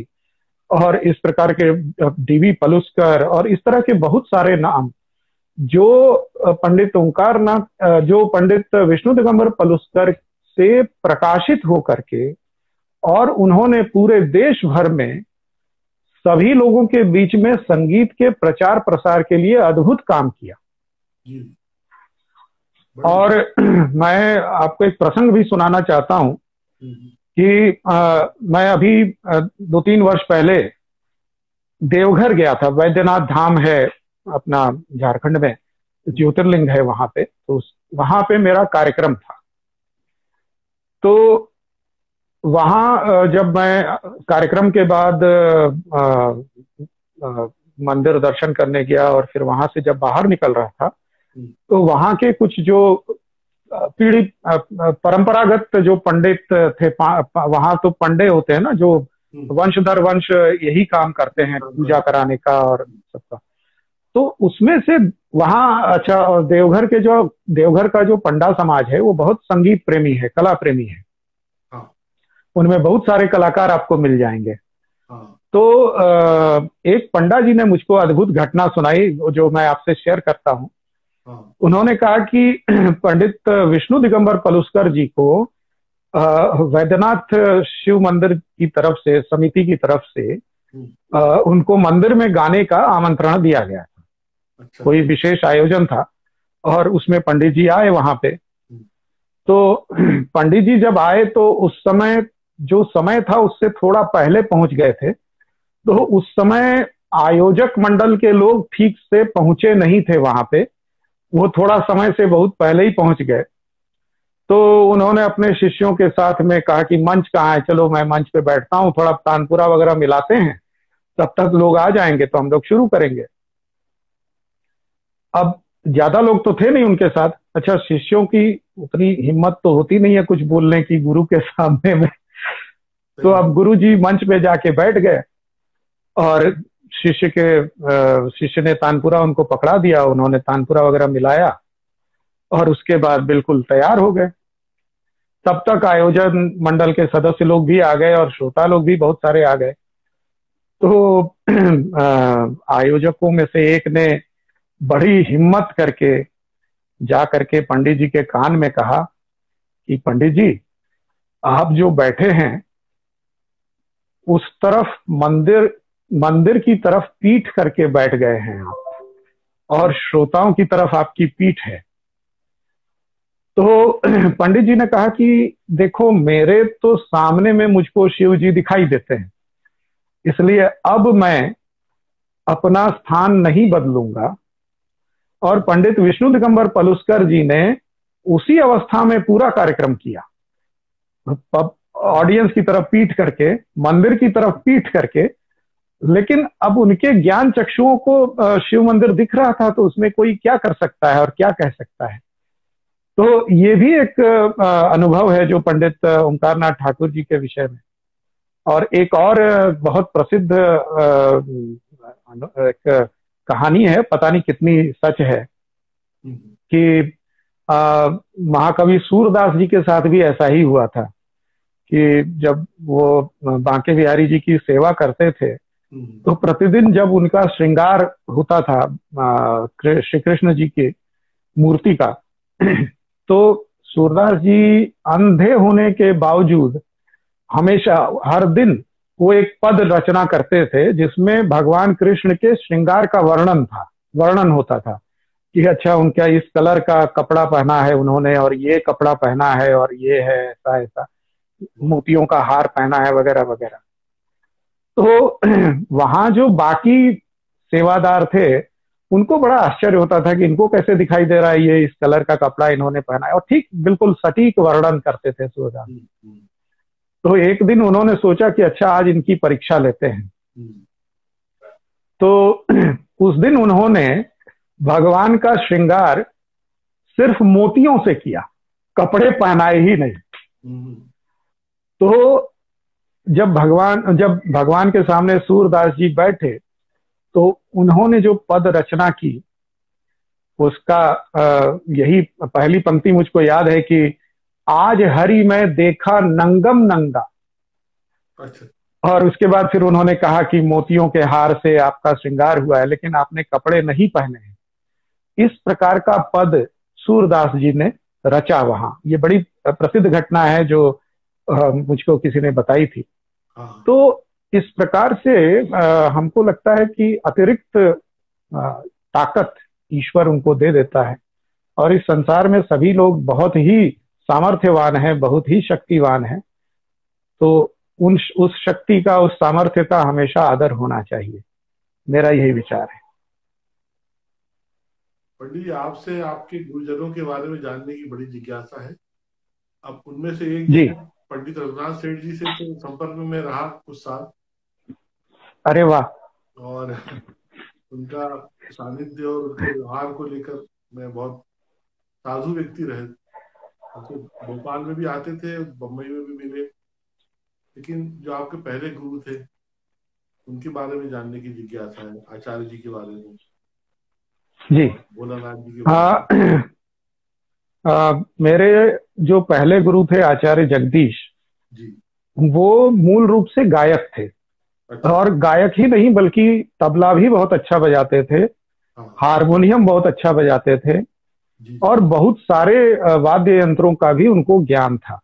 और इस प्रकार के डीवी पलुस्कर और इस तरह के बहुत सारे नाम, जो पंडित विष्णु दिगंबर पलुस्कर से प्रकाशित होकर के, और उन्होंने पूरे देश भर में सभी लोगों के बीच में संगीत के प्रचार प्रसार के लिए अद्भुत काम किया। और मैं आपको एक प्रसंग भी सुनाना चाहता हूं कि मैं अभी 2-3 वर्ष पहले देवघर गया था। वैद्यनाथ धाम है अपना झारखंड में, ज्योतिर्लिंग है वहां पे, तो वहां पे मेरा कार्यक्रम था। तो वहां जब मैं कार्यक्रम के बाद मंदिर दर्शन करने गया और फिर वहां से जब बाहर निकल रहा था, तो वहां के कुछ जो पीढ़ी परंपरागत जो पंडित थे, वहां तो पंडे होते हैं ना, जो वंश दर वंश यही काम करते हैं, पूजा कराने का और सबका। तो उसमें से वहाँ, अच्छा, और देवघर का जो पंडा समाज है वो बहुत संगीत प्रेमी है, कला प्रेमी है। हाँ। उनमें बहुत सारे कलाकार आपको मिल जाएंगे। हाँ। तो एक पंडा जी ने मुझको अद्भुत घटना सुनाई जो मैं आपसे शेयर करता हूँ। हाँ। उन्होंने कहा कि पंडित विष्णु दिगंबर पलुस्कर जी को वैद्यनाथ शिव मंदिर की तरफ से, समिति की तरफ से उनको मंदिर में गाने का आमंत्रण दिया गया था। अच्छा। कोई विशेष आयोजन था और उसमें पंडित जी आए वहां पे। तो पंडित जी जब आए तो उस समय जो समय था उससे थोड़ा पहले पहुंच गए थे। तो उस समय आयोजक मंडल के लोग ठीक से पहुंचे नहीं थे वहां पे, वो थोड़ा समय से बहुत पहले ही पहुंच गए। तो उन्होंने अपने शिष्यों के साथ में कहा कि मंच कहाँ है, चलो मैं मंच पे बैठता हूँ, थोड़ा तानपुरा वगैरह मिलाते हैं, तब तक लोग आ जाएंगे तो हम लोग शुरू करेंगे। अब ज्यादा लोग तो थे नहीं उनके साथ। अच्छा, शिष्यों की उतनी हिम्मत तो होती नहीं है कुछ बोलने की गुरु के सामने में। तो अब गुरु जी मंच पे जाके बैठ गए और शिष्य ने तानपुरा उनको पकड़ा दिया, उन्होंने तानपुरा वगैरह मिलाया और उसके बाद बिल्कुल तैयार हो गए। तब तक आयोजन मंडल के सदस्य लोग भी आ गए और श्रोता लोग भी बहुत सारे आ गए। तो आयोजकों में से एक ने बड़ी हिम्मत करके जा करके पंडित जी के कान में कहा कि पंडित जी, आप जो बैठे हैं उस तरफ मंदिर की तरफ पीठ करके बैठ गए हैं आप, और श्रोताओं की तरफ आपकी पीठ है। तो पंडित जी ने कहा कि देखो, मेरे तो सामने में मुझको शिव जी दिखाई देते हैं, इसलिए अब मैं अपना स्थान नहीं बदलूंगा। और पंडित विष्णु दिगंबर पलुस्कर जी ने उसी अवस्था में पूरा कार्यक्रम किया, ऑडियंस की तरफ पीठ करके, मंदिर की तरफ पीठ करके। लेकिन अब उनके ज्ञान चक्षुओं को शिव मंदिर दिख रहा था, तो उसमें कोई क्या कर सकता है और क्या कह सकता है। तो ये भी एक अनुभव है जो पंडित ओंकारनाथ ठाकुर जी के विषय में। और एक और बहुत प्रसिद्ध एक कहानी है, पता नहीं कितनी सच है, कि महाकवि सूरदास जी के साथ भी ऐसा ही हुआ था कि जब वो बांके बिहारी जी की सेवा करते थे तो प्रतिदिन जब उनका श्रृंगार होता था श्री कृष्ण जी की मूर्ति का, तो सूरदास जी अंधे होने के बावजूद हमेशा हर दिन वो एक पद रचना करते थे जिसमें भगवान कृष्ण के श्रृंगार का वर्णन होता था कि अच्छा, उनका इस कलर का कपड़ा पहना है उन्होंने, और ये कपड़ा पहना है, और ये है ऐसा ऐसा, मोतियों का हार पहना है, वगैरह वगैरह। तो वहां जो बाकी सेवादार थे उनको बड़ा आश्चर्य होता था कि इनको कैसे दिखाई दे रहा है, ये इस कलर का कपड़ा इन्होंने पहना है, और ठीक बिल्कुल सटीक वर्णन करते थे सूरदास। तो एक दिन उन्होंने सोचा कि अच्छा, आज इनकी परीक्षा लेते हैं। तो उस दिन उन्होंने भगवान का श्रृंगार सिर्फ मोतियों से किया, कपड़े पहनाए ही नहीं। तो जब भगवान के सामने सूरदास जी बैठे तो उन्होंने जो पद रचना की उसका यही पहली पंक्ति मुझको याद है कि आज हरि मैं देखा नंगम नंगा। अच्छा। और उसके बाद फिर उन्होंने कहा कि मोतियों के हार से आपका श्रृंगार हुआ है लेकिन आपने कपड़े नहीं पहने हैं। इस प्रकार का पद सूरदास जी ने रचा वहां। ये बड़ी प्रसिद्ध घटना है जो मुझको किसी ने बताई थी। तो इस प्रकार से हमको लगता है कि अतिरिक्त ताकत ईश्वर उनको दे देता है, और इस संसार में सभी लोग बहुत ही सामर्थ्यवान हैं, बहुत ही शक्तिवान हैं। तो उस शक्ति का, उस सामर्थ्य का हमेशा आदर होना चाहिए, मेरा यही विचार है। पंडित जी, आपसे आपके गुरुजनों के बारे में जानने की बड़ी जिज्ञासा है। अब उनमें से एक जी, पंडित रघुनाथ सेठ जी से तो संपर्क में रहा कुछ साल। अरे वाह। और उनका सानिध्य और उनके व्यवहार को लेकर मैं बहुत साधु व्यक्ति रहे। तो भोपाल में भी आते थे, बम्बई में भी मिले। लेकिन जो आपके पहले गुरु थे उनके बारे में जानने की जिज्ञासा है, आचार्य जी के बारे में जी। और भोलानाथ जी के बारे में। मेरे जो पहले गुरु थे आचार्य जगदीश, जी। वो मूल रूप से गायक थे। अच्छा। और गायक ही नहीं बल्कि तबला भी बहुत अच्छा बजाते थे, हाँ। हारमोनियम बहुत अच्छा बजाते थे, जी। और बहुत सारे वाद्य यंत्रों का भी उनको ज्ञान था।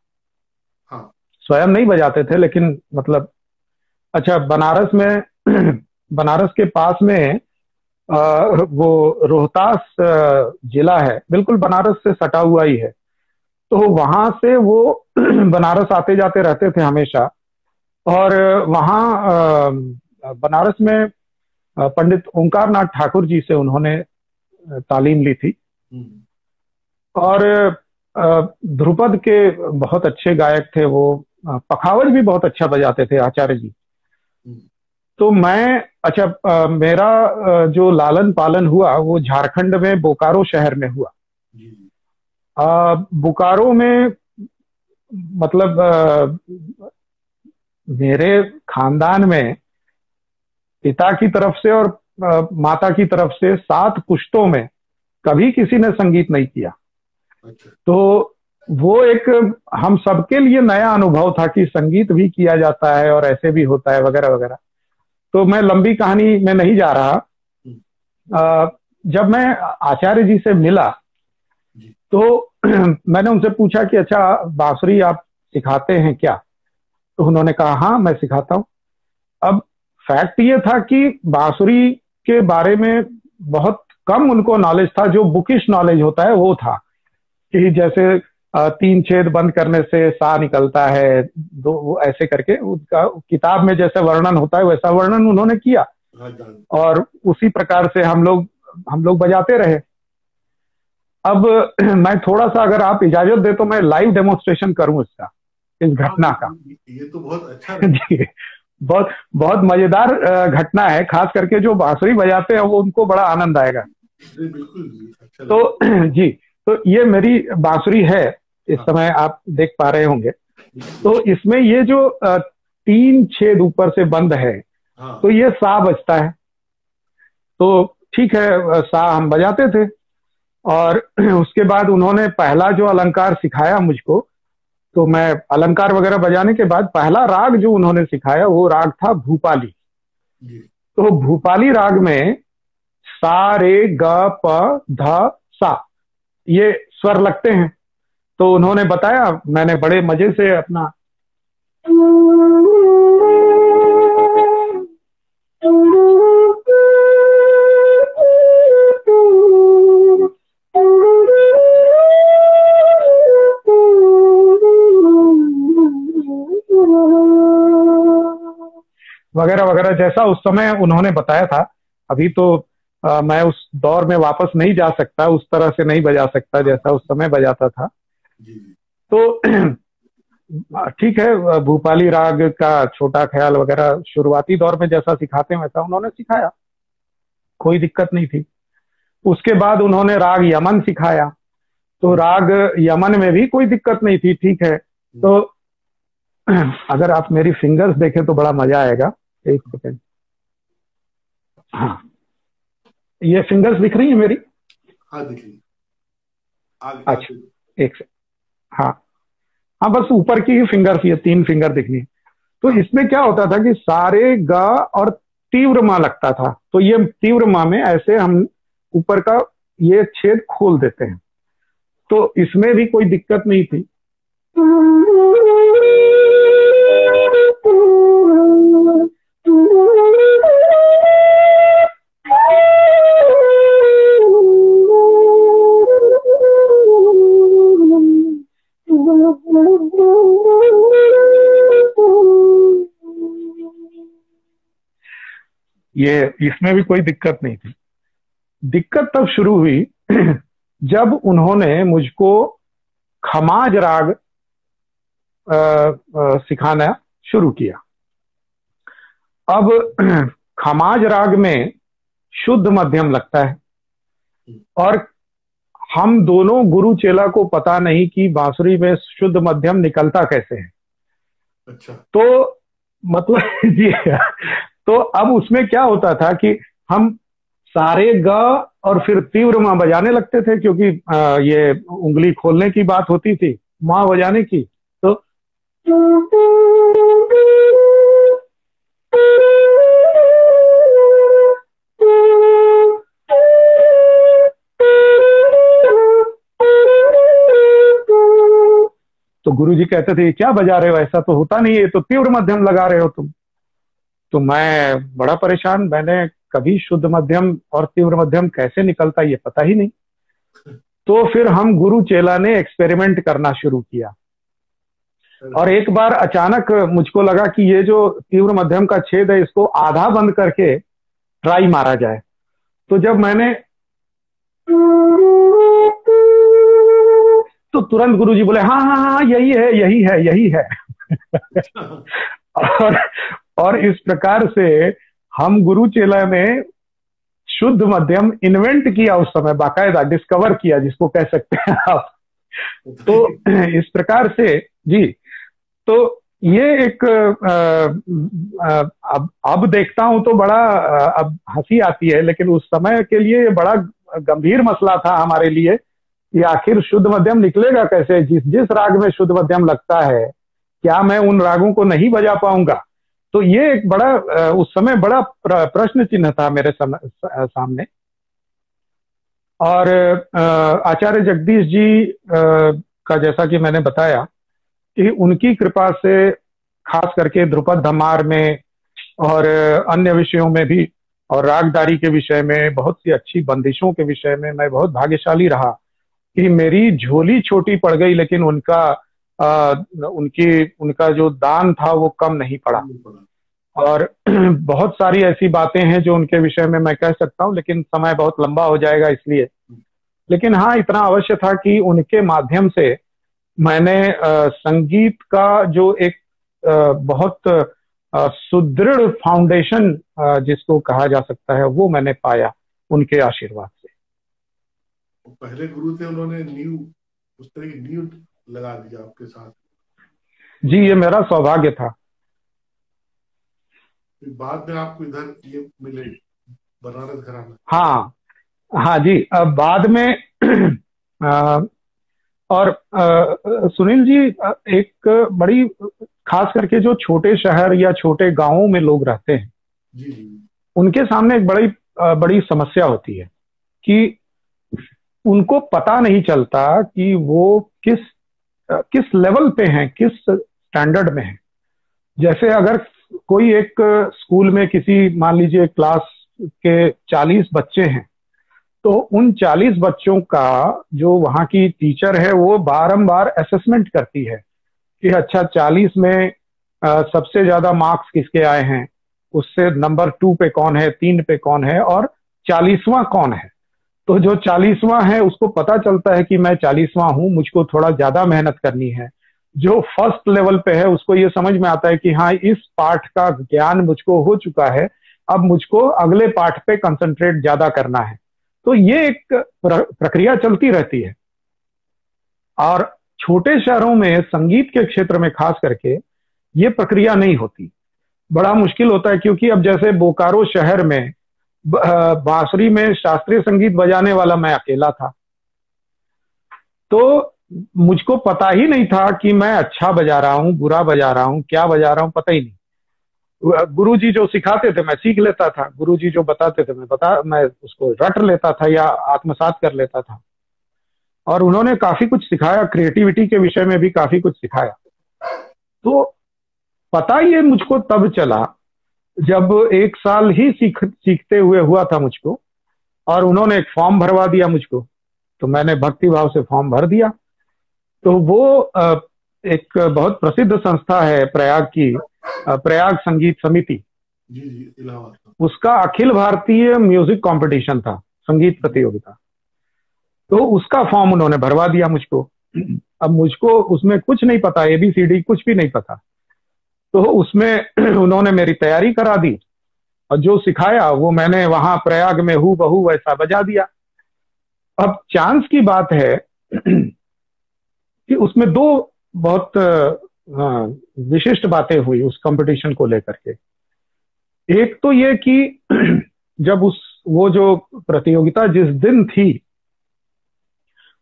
हाँ। स्वयं नहीं बजाते थे लेकिन मतलब, अच्छा बनारस में बनारस के पास में वो रोहतास जिला है, बिल्कुल बनारस से सटा हुआ ही है। तो वहां से वो बनारस आते जाते रहते थे हमेशा। और वहाँ बनारस में पंडित ओंकार नाथ ठाकुर जी से उन्होंने तालीम ली थी। हम्म। और ध्रुपद के बहुत अच्छे गायक थे वो। पखावज भी बहुत अच्छा बजाते थे आचार्य जी। हम्म। तो मैं, अच्छा, मेरा जो लालन पालन हुआ वो झारखंड में बोकारो शहर में हुआ। जी। जी। बोकारो में मतलब मेरे खानदान में पिता की तरफ से और माता की तरफ से 7 पुश्तों में कभी किसी ने संगीत नहीं किया। अच्छा। तो वो एक हम सबके लिए नया अनुभव था कि संगीत भी किया जाता है और ऐसे भी होता है वगैरह वगैरह। तो मैं लंबी कहानी में नहीं जा रहा। हम्म। जब मैं आचार्य जी से मिला जी। तो मैंने उनसे पूछा कि अच्छा बांसुरी आप सिखाते हैं क्या? तो उन्होंने कहा हाँ मैं सिखाता हूँ। अब फैक्ट ये था कि बांसुरी के बारे में बहुत कम उनको नॉलेज था। जो बुकिश नॉलेज होता है वो था कि जैसे 3 छेद बंद करने से सा निकलता है, दो वो ऐसे करके उसका किताब में जैसे वर्णन होता है वैसा वर्णन उन्होंने किया। हाँ जान। और उसी प्रकार से हम लोग बजाते रहे। अब मैं थोड़ा सा, अगर आप इजाजत दे तो मैं लाइव डेमोन्स्ट्रेशन करूं इसका, इस हाँ घटना का। ये तो बहुत अच्छा रहे। जी, बहुत बहुत मजेदार घटना है। खास करके जो बांसुरी बजाते हैं वो उनको बड़ा आनंद आएगा। जी बिल्कुल जी, अच्छा तो लगे। जी, तो ये मेरी बांसुरी है, इस हाँ। समय आप देख पा रहे होंगे। बिल्कुल। तो इसमें ये जो 3 छेद ऊपर से बंद है, तो हाँ। ये सा बजता है। तो ठीक है, सा हम बजाते थे। और उसके बाद उन्होंने पहला जो अलंकार सिखाया मुझको, तो मैं अलंकार वगैरह बजाने के बाद पहला राग जो उन्होंने सिखाया वो राग था भूपाली। जी। तो भूपाली राग में सा रे ग प ध सा ये स्वर लगते हैं। तो उन्होंने बताया, मैंने बड़े मजे से अपना वगैरह वगैरह जैसा उस समय उन्होंने बताया था। अभी तो मैं उस दौर में वापस नहीं जा सकता, उस तरह से नहीं बजा सकता हाँ। जैसा उस समय बजाता था। जी। जी। तो ठीक है, भूपाली राग का छोटा ख्याल वगैरह शुरुआती दौर में जैसा सिखाते हैं वैसा उन्होंने सिखाया, कोई दिक्कत नहीं थी। उसके बाद उन्होंने राग यमन सिखाया। तो राग यमन में भी कोई दिक्कत नहीं थी, ठीक है। तो अगर आप मेरी फिंगर्स देखें तो बड़ा मजा आएगा। एक सेकेंड। हाँ, ये फिंगर्स दिख रही है मेरी? हाँ दिख रही। आगे अच्छा, आगे। एक से, हाँ हाँ, बस ऊपर की ही फिंगर्स, ये 3 फिंगर दिखनी है। तो हाँ। इसमें क्या होता था कि सारे गा और तीव्र माँ लगता था। तो ये तीव्र माँ में ऐसे हम ऊपर का ये छेद खोल देते हैं। तो इसमें भी कोई दिक्कत नहीं थी। ये इसमें भी कोई दिक्कत नहीं थी। दिक्कत तब शुरू हुई जब उन्होंने मुझको खमाज राग सिखाना शुरू किया। अब खमाज राग में शुद्ध मध्यम लगता है, और हम दोनों गुरु चेला को पता नहीं कि बांसुरी में शुद्ध मध्यम निकलता कैसे है। अच्छा। तो मतलब जी, तो अब उसमें क्या होता था कि हम सारे ग और फिर तीव्र माँ बजाने लगते थे, क्योंकि ये उंगली खोलने की बात होती थी माँ बजाने की। तो तो गुरुजी कहते थे क्या बजा रहे हो, ऐसा तो होता नहीं है, तो तीव्र मध्यम लगा रहे हो तुम। तो मैं बड़ा परेशान, मैंने कभी शुद्ध मध्यम और तीव्र मध्यम कैसे निकलता ये पता ही नहीं। तो फिर हम गुरु चेला ने एक्सपेरिमेंट करना शुरू किया, और एक बार अचानक मुझको लगा कि ये जो तीव्र मध्यम का छेद है इसको आधा बंद करके ट्राई मारा जाए। तो जब मैंने तो तुरंत गुरुजी बोले हाँ हाँ हाँ यही है यही है यही है। और और इस प्रकार से हम गुरु चेला ने शुद्ध मध्यम इन्वेंट किया, उस समय बाकायदा डिस्कवर किया जिसको कह सकते हैं आप। तो इस प्रकार से जी, तो ये एक अब देखता हूं तो बड़ा अब हंसी आती है, लेकिन उस समय के लिए ये बड़ा गंभीर मसला था हमारे लिए कि आखिर शुद्ध मध्यम निकलेगा कैसे। जिस जिस राग में शुद्ध मध्यम लगता है, क्या मैं उन रागों को नहीं बजा पाऊंगा। तो ये एक बड़ा उस समय बड़ा प्रश्न चिन्ह था मेरे सामने। और आचार्य जगदीश जी का जैसा कि मैंने बताया कि उनकी कृपा से खास करके ध्रुपद धमार में और अन्य विषयों में भी, और रागदारी के विषय में, बहुत सी अच्छी बंदिशों के विषय में मैं बहुत भाग्यशाली रहा कि मेरी झोली छोटी पड़ गई, लेकिन उनका जो दान था वो कम नहीं पड़ा। और बहुत सारी ऐसी बातें हैं जो उनके विषय में मैं कह सकता हूं, लेकिन समय बहुत लंबा हो जाएगा इसलिए। लेकिन हाँ, इतना अवश्य था कि उनके माध्यम से मैंने संगीत का जो एक बहुत सुदृढ़ फाउंडेशन जिसको कहा जा सकता है वो मैंने पाया उनके आशीर्वाद से। पहले गुरु थे, उन्होंने नींव, उस तरह की नींव लगा दिया आपके साथ। जी, ये मेरा सौभाग्य था। बाद में आपको इधर ये मिले बनारस घराना। हाँ हाँ जी, अब बाद में और सुनील जी, एक बड़ी खास करके जो छोटे शहर या छोटे गांवों में लोग रहते हैं जी, उनके सामने एक बड़ी समस्या होती है कि उनको पता नहीं चलता कि वो किस लेवल पे हैं, किस स्टैंडर्ड में हैं। जैसे अगर कोई एक स्कूल में किसी मान लीजिए क्लास के 40 बच्चे हैं, तो उन 40 बच्चों का जो वहां की टीचर है वो बारंबार असेसमेंट करती है कि अच्छा 40 में सबसे ज्यादा मार्क्स किसके आए हैं, उससे नंबर 2 पे कौन है, 3 पे कौन है और 40वां कौन है। तो जो 40वां है उसको पता चलता है कि मैं 40वां हूं, मुझको थोड़ा ज्यादा मेहनत करनी है। जो फर्स्ट लेवल पे है उसको ये समझ में आता है कि हाँ, इस पाठ का ज्ञान मुझको हो चुका है, अब मुझको अगले पाठ पे कंसंट्रेट ज्यादा करना है। तो ये एक प्रक्रिया चलती रहती है। और छोटे शहरों में संगीत के क्षेत्र में खास करके ये प्रक्रिया नहीं होती, बड़ा मुश्किल होता है। क्योंकि अब जैसे बोकारो शहर में बांसुरी में शास्त्रीय संगीत बजाने वाला मैं अकेला था, तो मुझको पता ही नहीं था कि मैं अच्छा बजा रहा हूं, बुरा बजा रहा हूं, क्या बजा रहा हूं, पता ही नहीं। गुरुजी जो सिखाते थे मैं सीख लेता था, गुरुजी जो बताते थे मैं उसको रट लेता था या आत्मसात कर लेता था। और उन्होंने काफी कुछ सिखाया, क्रिएटिविटी के विषय में भी काफी कुछ सिखाया। तो पता ये मुझको तब चला जब 1 साल ही सीखते हुए हुआ था मुझको, और उन्होंने एक फॉर्म भरवा दिया मुझको। तो मैंने भक्ति भाव से फॉर्म भर दिया। तो वो एक बहुत प्रसिद्ध संस्था है प्रयाग की, प्रयाग संगीत समिति, जी इलाहाबाद, उसका अखिल भारतीय म्यूजिक कंपटीशन था, संगीत प्रतियोगिता। तो उसका फॉर्म उन्होंने भरवा दिया मुझको। अब मुझको उसमें कुछ नहीं पता, ABCD कुछ भी नहीं पता। तो उसमें उन्होंने मेरी तैयारी करा दी, और जो सिखाया वो मैंने वहां प्रयाग में हूबहू वैसा बजा दिया। अब चांस की बात है कि उसमें 2 बहुत विशिष्ट बातें हुई उस कंपटीशन को लेकर के। एक तो ये कि जब वो जो प्रतियोगिता जिस दिन थी,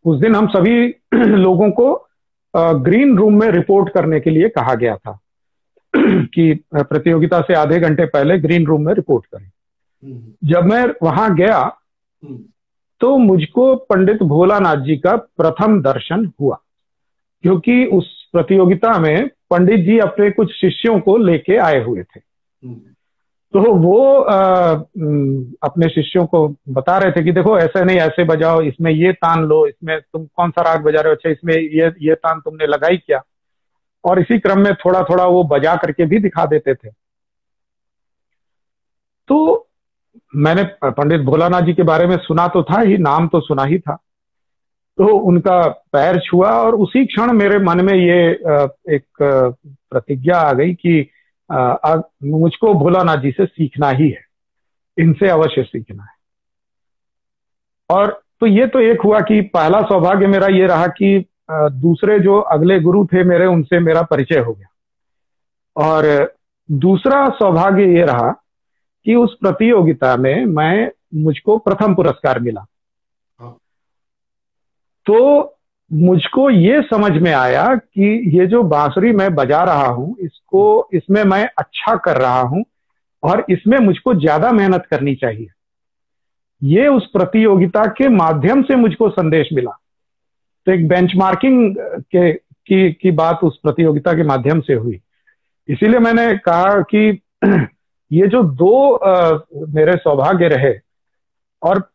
उस दिन हम सभी लोगों को ग्रीन रूम में रिपोर्ट करने के लिए कहा गया था कि प्रतियोगिता से आधे घंटे पहले ग्रीन रूम में रिपोर्ट करें। जब मैं वहां गया तो मुझको पंडित भोलानाथ जी का प्रथम दर्शन हुआ, क्योंकि उस प्रतियोगिता में पंडित जी अपने कुछ शिष्यों को लेके आए हुए थे। तो वो अपने शिष्यों को बता रहे थे कि देखो ऐसे नहीं, ऐसे बजाओ, इसमें ये तान लो, इसमें तुम कौन सा राग बजा रहे हो, अच्छा इसमें ये तान तुमने लगाई क्या। और इसी क्रम में थोड़ा थोड़ा वो बजा करके भी दिखा देते थे। तो मैंने पंडित भोलानाथ जी के बारे में सुना तो था ही, नाम तो सुना ही था। तो उनका पैर छुआ और उसी क्षण मेरे मन में ये एक प्रतिज्ञा आ गई कि मुझको भोलानाथ जी से सीखना ही है, इनसे अवश्य सीखना है। और तो ये तो एक हुआ कि पहला सौभाग्य मेरा ये रहा कि दूसरे जो अगले गुरु थे मेरे, उनसे मेरा परिचय हो गया। और दूसरा सौभाग्य ये रहा कि उस प्रतियोगिता में मुझको प्रथम पुरस्कार मिला। तो मुझको ये समझ में आया कि ये जो बांसुरी मैं बजा रहा हूं, इसमें मैं अच्छा कर रहा हूं और इसमें मुझको ज्यादा मेहनत करनी चाहिए। ये उस प्रतियोगिता के माध्यम से मुझको संदेश मिला। तो एक बेंचमार्किंग की बात उस प्रतियोगिता के माध्यम से हुई। इसीलिए मैंने कहा कि ये जो दो मेरे सौभाग्य रहे, और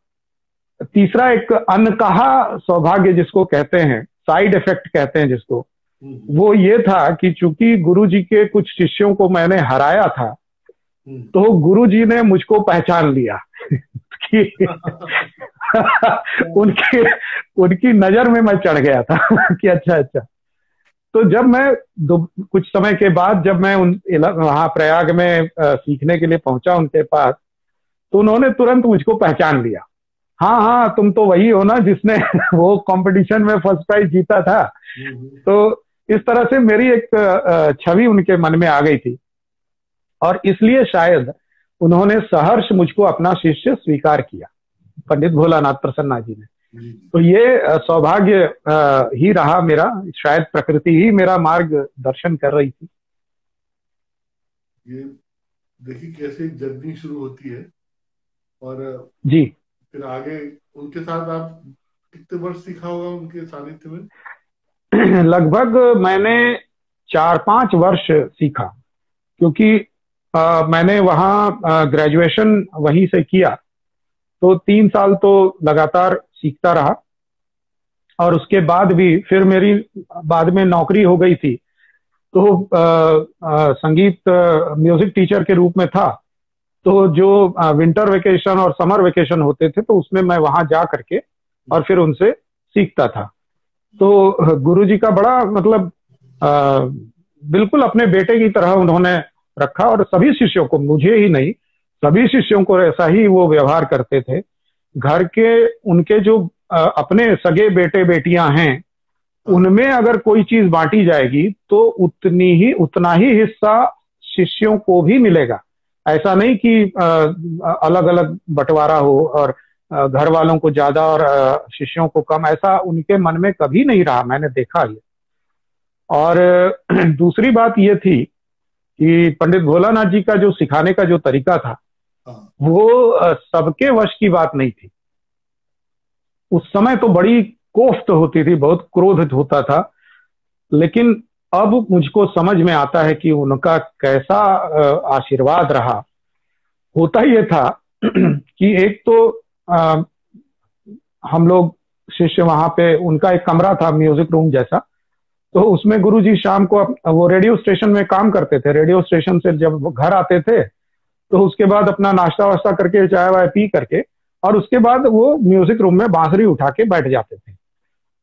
तीसरा एक अनकहा सौभाग्य जिसको कहते हैं, साइड इफेक्ट कहते हैं जिसको, वो ये था कि चूंकि गुरुजी के कुछ शिष्यों को मैंने हराया था, तो गुरुजी ने मुझको पहचान लिया कि उनकी नजर में मैं चढ़ गया था कि अच्छा। तो जब मैं कुछ समय के बाद जब मैं वहां प्रयाग में सीखने के लिए पहुंचा उनके पास, तो उन्होंने तुरंत मुझको पहचान लिया। हाँ, तुम तो वही हो ना जिसने वो कंपटीशन में फर्स्ट प्राइज जीता था। तो इस तरह से मेरी एक छवि उनके मन में आ गई थी, और इसलिए शायद उन्होंने सहर्ष मुझको अपना शिष्य स्वीकार किया, पंडित भोलानाथ प्रसन्ना जी ने। तो ये सौभाग्य ही रहा मेरा, शायद प्रकृति ही मेरा मार्ग दर्शन कर रही थी। ये देखिए कैसे जर्नी शुरू होती है। और जी, फिर आगे उनके साथ आप कितने वर्ष सीखा होगा उनके सानिध्य में? लगभग मैंने 4-5 वर्ष सीखा, क्योंकि मैंने वहाँ ग्रेजुएशन वहीं से किया। तो 3 साल तो लगातार सीखता रहा, और उसके बाद भी फिर मेरी बाद में नौकरी हो गई थी। तो संगीत म्यूजिक टीचर के रूप में था। तो जो विंटर वेकेशन और समर वेकेशन होते थे, तो उसमें मैं वहां जा करके और फिर उनसे सीखता था। तो गुरुजी का बड़ा मतलब बिल्कुल अपने बेटे की तरह उन्होंने रखा, और सभी शिष्यों को, मुझे ही नहीं सभी शिष्यों को ऐसा ही वो व्यवहार करते थे। घर के उनके जो अपने सगे बेटे बेटियां हैं, उनमें अगर कोई चीज बांटी जाएगी तो उतना ही हिस्सा शिष्यों को भी मिलेगा। ऐसा नहीं कि अलग अलग बंटवारा हो और घर वालों को ज्यादा और शिष्यों को कम, ऐसा उनके मन में कभी नहीं रहा, मैंने देखा ये। और दूसरी बात ये थी कि पंडित भोलानाथ जी का जो सिखाने का जो तरीका था, वो सबके वश की बात नहीं थी। उस समय तो बड़ी कोफ्त होती थी, बहुत क्रोध होता था, लेकिन अब मुझको समझ में आता है कि उनका कैसा आशीर्वाद रहा। होता ये था कि एक तो हम लोग शिष्य वहां पे, उनका एक कमरा था म्यूजिक रूम जैसा, तो उसमें गुरुजी शाम को वो रेडियो स्टेशन में काम करते थे। रेडियो स्टेशन से जब घर आते थे तो उसके बाद अपना नाश्ता वाश्ता करके, चाय वाय पी करके, और उसके बाद वो म्यूजिक रूम में बांसुरी उठा के बैठ जाते थे।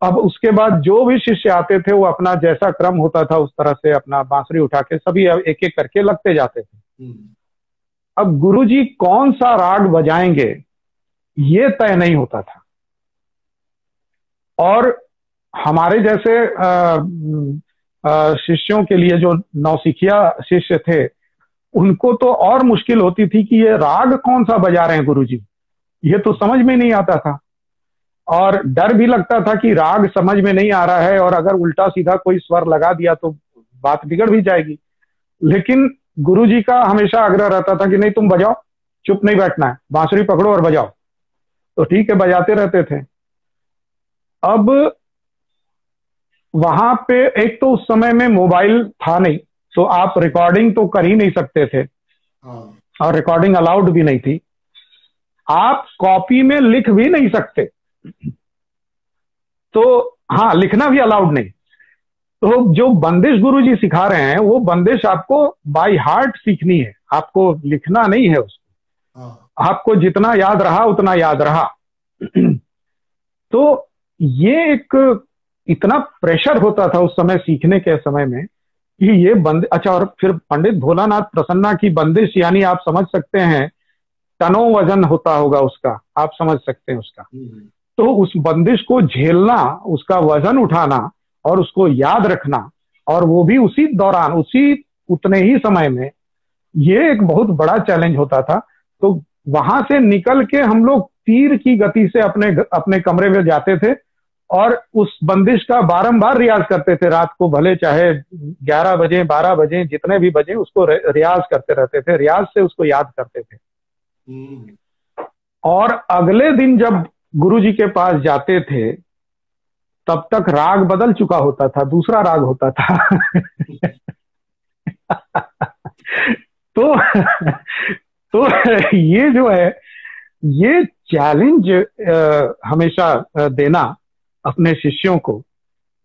अब उसके बाद जो भी शिष्य आते थे, वो अपना जैसा क्रम होता था उस तरह से अपना बांसुरी उठा के सभी एक एक करके लगते जाते थे। अब गुरुजी कौन सा राग बजाएंगे ये तय नहीं होता था, और हमारे जैसे शिष्यों के लिए, जो नौसिखिया शिष्य थे, उनको तो और मुश्किल होती थी कि ये राग कौन सा बजा रहे हैं गुरुजी, ये तो समझ में नहीं आता था। और डर भी लगता था कि राग समझ में नहीं आ रहा है और अगर उल्टा सीधा कोई स्वर लगा दिया तो बात बिगड़ भी जाएगी। लेकिन गुरुजी का हमेशा आग्रह रहता था कि नहीं, तुम बजाओ, चुप नहीं बैठना है, बांसुरी पकड़ो और बजाओ। तो ठीक है, बजाते रहते थे। अब वहां पे एक तो उस समय में मोबाइल था नहीं, तो आप रिकॉर्डिंग तो कर ही नहीं सकते थे, और रिकॉर्डिंग अलाउड भी नहीं थी। आप कॉपी में लिख भी नहीं सकते, तो हाँ, लिखना भी अलाउड नहीं। तो जो बंदिश गुरुजी सिखा रहे हैं वो बंदिश आपको बाय हार्ट सीखनी है, आपको लिखना नहीं है उसको। आपको जितना याद रहा उतना याद रहा। तो ये एक इतना प्रेशर होता था उस समय सीखने के समय में कि ये अच्छा, और फिर पंडित भोलानाथ प्रसन्ना की बंदिश, यानी आप समझ सकते हैं टनों वजन होता होगा उसका, आप समझ सकते हैं उसका। तो उस बंदिश को झेलना, उसका वजन उठाना और उसको याद रखना, और वो भी उसी दौरान, उतने ही समय में, ये एक बहुत बड़ा चैलेंज होता था। तो वहां से निकल के हम लोग तीर की गति से अपने कमरे में जाते थे और उस बंदिश का बारंबार रियाज करते थे। रात को भले चाहे 11 बजे 12 बजे जितने भी बजे, उसको रियाज करते रहते थे, रियाज से उसको याद करते थे। और अगले दिन जब गुरुजी के पास जाते थे तब तक राग बदल चुका होता था, दूसरा राग होता था। तो ये जो है, ये चैलेंज हमेशा देना अपने शिष्यों को,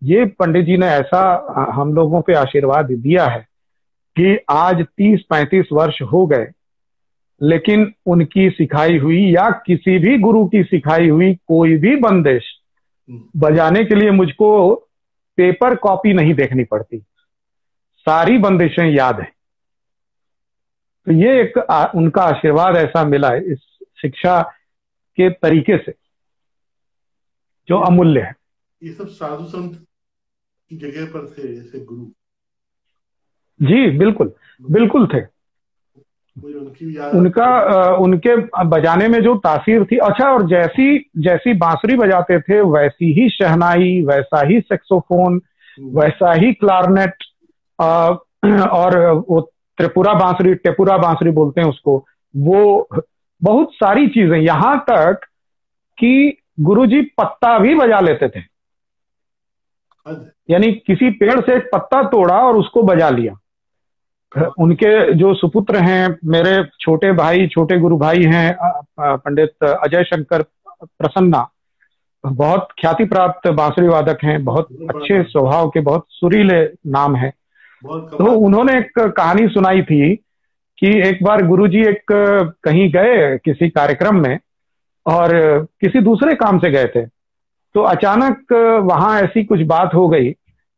ये पंडित जी ने ऐसा हम लोगों पे आशीर्वाद दिया है कि आज 30-35 वर्ष हो गए, लेकिन उनकी सिखाई हुई या किसी भी गुरु की सिखाई हुई कोई भी बंदिश बजाने के लिए मुझको पेपर कॉपी नहीं देखनी पड़ती, सारी बंदिशें याद है। तो ये एक उनका आशीर्वाद ऐसा मिला है इस शिक्षा के तरीके से, जो अमूल्य है। ये सब साधु संत की जगह पर थे ऐसे गुरु? जी बिल्कुल, बिल्कुल थे। उनके बजाने में जो तासीर थी, अच्छा, और जैसी बांसुरी बजाते थे वैसी ही शहनाई, वैसा ही सेक्सोफोन, वैसा ही क्लारनेट, और वो त्रिपुरा बांसुरी, टेपुरा बांसुरी बोलते हैं उसको, वो बहुत सारी चीजें, यहां तक कि गुरुजी पत्ता भी बजा लेते थे। यानी किसी पेड़ से एक पत्ता तोड़ा और उसको बजा लिया। उनके जो सुपुत्र हैं, मेरे छोटे भाई, छोटे गुरु भाई हैं पंडित अजय शंकर प्रसन्ना, बहुत ख्याति प्राप्त बांसुरी वादक हैं, बहुत अच्छे स्वभाव के, बहुत सुरीले नाम है। तो उन्होंने एक कहानी सुनाई थी कि एक बार गुरुजी कहीं गए किसी कार्यक्रम में और किसी दूसरे काम से गए थे, तो अचानक वहां ऐसी कुछ बात हो गई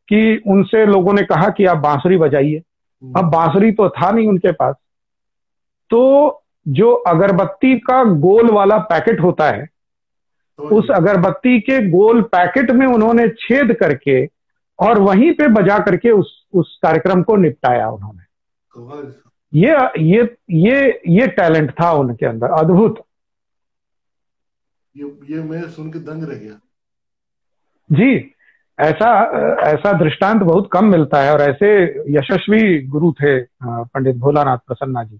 कि उनसे लोगों ने कहा कि आप बांसुरी बजाइए। अब बांसुरी तो था नहीं उनके पास, तो जो अगरबत्ती का गोल वाला पैकेट होता है, उस अगरबत्ती के गोल पैकेट में उन्होंने छेद करके और वहीं पे बजा करके उस कार्यक्रम को निपटाया उन्होंने। ये टैलेंट था उनके अंदर, अद्भुत। ये मैं सुन के दंग रह गया। जी, ऐसा दृष्टांत बहुत कम मिलता है, और ऐसे यशस्वी गुरु थे पंडित भोलानाथ प्रसन्ना जी।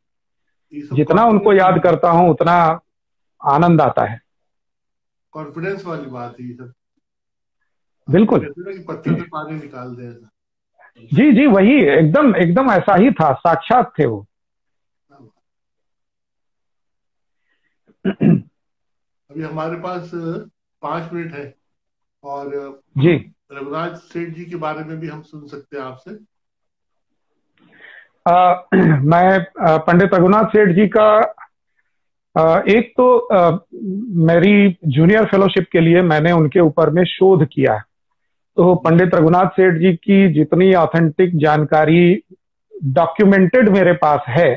जितना उनको याद करता हूं उतना आनंद आता है। कॉन्फिडेंस वाली बात है ये सब। बिल्कुल, पत्थर से पानी निकाल दे। जी, वही एकदम ऐसा ही था, साक्षात थे वो। अभी हमारे पास 5 मिनट है, और जी, रघुनाथ सेठ जी के बारे में भी हम सुन सकते हैं आपसे। मैं पंडित रघुनाथ सेठ जी का एक तो मेरी जूनियर फेलोशिप के लिए मैंने उनके ऊपर में शोध किया है। तो पंडित रघुनाथ सेठ जी की जितनी ऑथेंटिक जानकारी डॉक्यूमेंटेड मेरे पास है,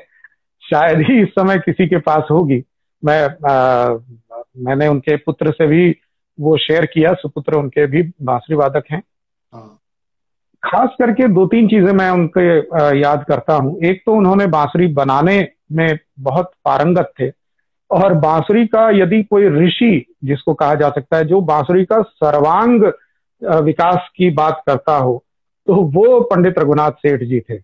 शायद ही इस समय किसी के पास होगी। मैंने उनके पुत्र से भी वो शेयर किया, सुपुत्र उनके भी बांसुरी वादक हैं। खास करके दो तीन चीजें मैं उनके याद करता हूँ। एक तो उन्होंने बांसुरी बनाने में बहुत पारंगत थे, और बांसुरी का यदि कोई ऋषि जिसको कहा जा सकता है, जो बांसुरी का सर्वांग विकास की बात करता हो, तो वो पंडित रघुनाथ सेठ जी थे।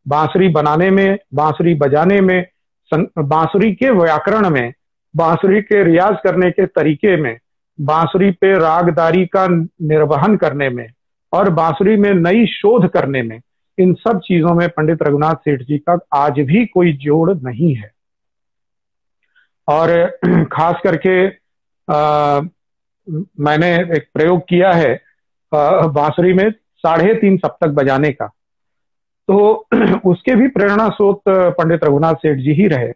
बांसुरी बनाने में, बांसुरी बजाने में, बांसुरी के व्याकरण में, बांसुरी के रियाज करने के तरीके में, बांसुरी पे रागदारी का निर्वहन करने में, और बांसुरी में नई शोध करने में, इन सब चीजों में पंडित रघुनाथ सेठ जी का आज भी कोई जोड़ नहीं है। और खास करके मैंने एक प्रयोग किया है बांसुरी में 3.5 सप्तक बजाने का, तो उसके भी प्रेरणा स्रोत पंडित रघुनाथ सेठ जी ही रहे।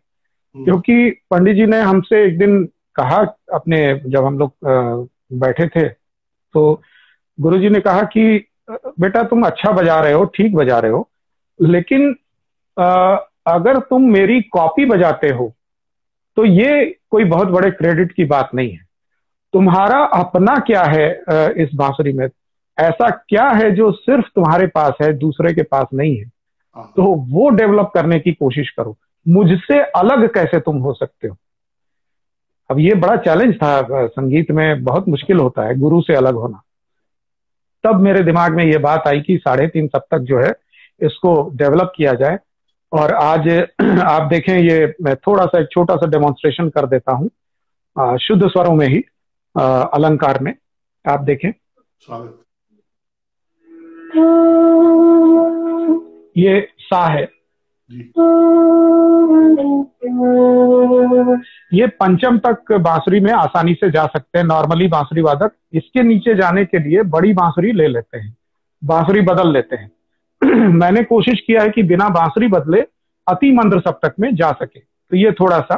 क्योंकि पंडित जी ने हमसे एक दिन कहा, अपने जब हम लोग बैठे थे, तो गुरु जी ने कहा कि बेटा तुम अच्छा बजा रहे हो, ठीक बजा रहे हो, लेकिन अगर तुम मेरी कॉपी बजाते हो तो ये कोई बहुत बड़े क्रेडिट की बात नहीं है। तुम्हारा अपना क्या है इस बांसुरी में, ऐसा क्या है जो सिर्फ तुम्हारे पास है, दूसरे के पास नहीं है, तो वो डेवलप करने की कोशिश करो। मुझसे अलग कैसे तुम हो सकते हो। अब ये बड़ा चैलेंज था, संगीत में बहुत मुश्किल होता है गुरु से अलग होना। तब मेरे दिमाग में ये बात आई कि 3.5 सप्तक जो है इसको डेवलप किया जाए। और आज आप देखें, ये मैं थोड़ा सा एक छोटा सा डेमोन्स्ट्रेशन कर देता हूँ शुद्ध स्वरों में ही, अलंकार में। आप देखें, ये सा है, ये पंचम तक बांसुरी में आसानी से जा सकते हैं नॉर्मली बांसुरी वादक। इसके नीचे जाने के लिए बड़ी बांसुरी ले लेते हैं, बांसुरी बदल लेते हैं। मैंने कोशिश किया है कि बिना बांसुरी बदले अति मंद्र सप्तक में जा सके। तो ये थोड़ा सा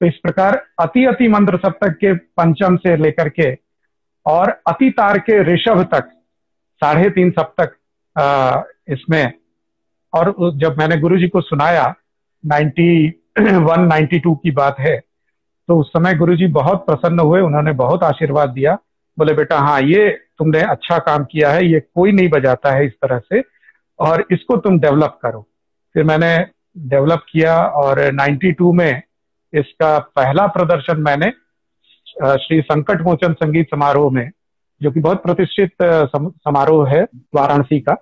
तो इस प्रकार अति अति मंद्र सप्तक के पंचम से लेकर के और अति तार के ऋषभ तक 3.5 सप्तक इसमें। और जब मैंने गुरुजी को सुनाया, 91-92 की बात है, तो उस समय गुरुजी बहुत प्रसन्न हुए, उन्होंने बहुत आशीर्वाद दिया। बोले बेटा हाँ, ये तुमने अच्छा काम किया है, ये कोई नहीं बजाता है इस तरह से, और इसको तुम डेवलप करो। फिर मैंने डेवलप किया और 92 में इसका पहला प्रदर्शन मैंने श्री संकट मोचन संगीत समारोह में, जो कि बहुत प्रतिष्ठित समारोह है वाराणसी का,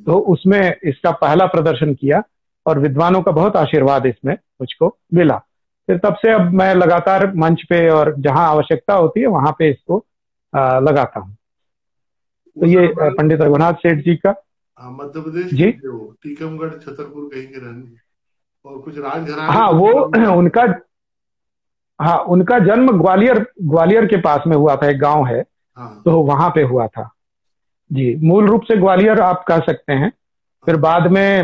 तो उसमें इसका पहला प्रदर्शन किया और विद्वानों का बहुत आशीर्वाद इसमें मुझको मिला। फिर तब से अब मैं लगातार मंच पे और जहां आवश्यकता होती है वहां पे इसको लगाता हूँ। तो ये पंडित रघुनाथ सेठ जी का। मध्य प्रदेश जी, टीकमगढ़ छतरपुर कहीं के रहने, और कुछ राजघराने। हाँ, वो उनका जन्म ग्वालियर के पास में हुआ था, एक गांव है। हाँ। तो वहां पे हुआ था जी, मूल रूप से ग्वालियर आप कह सकते हैं। फिर बाद में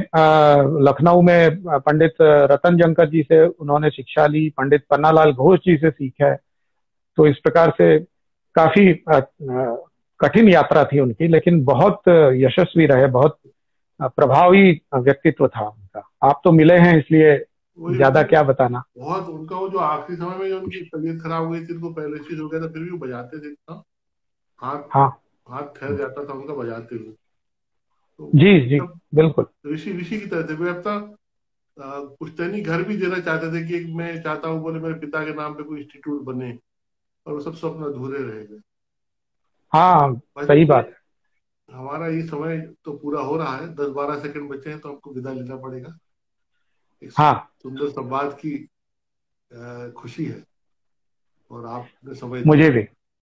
लखनऊ में पंडित रतन जंकर जी से उन्होंने शिक्षा ली, पंडित पन्नालाल घोष जी से सीखा है। तो इस प्रकार से काफी कठिन यात्रा थी उनकी, लेकिन बहुत यशस्वी रहे, बहुत प्रभावी व्यक्तित्व था उनका। आप तो मिले हैं, इसलिए ज्यादा क्या बताना। बहुत उनका वो जो आखिरी समय में जो उनकी तबीयत खराब हुई थी, उनको पैरालिसिस हो गया था, फिर भी वो बजाते थे ना, हाथ ठहर जाता था उनका बजाते हुए। तो जी बिल्कुल ऋषि की तरह थे वे। अब तक पुश्तैनी घर भी देना चाहते थे कि मैं चाहता हूँ, बोले मेरे पिता के नाम पे कोई इंस्टीट्यूट बने, और वो सब स्वप्न अधूरे रह गए। हाँ, सही बात। हमारा ये समय तो पूरा हो रहा है, 10-12 सेकंड बचे हैं, तो हमको विदा लेना पड़ेगा। हाँ, सुंदर संवाद की खुशी है, और आपने समय मुझे भी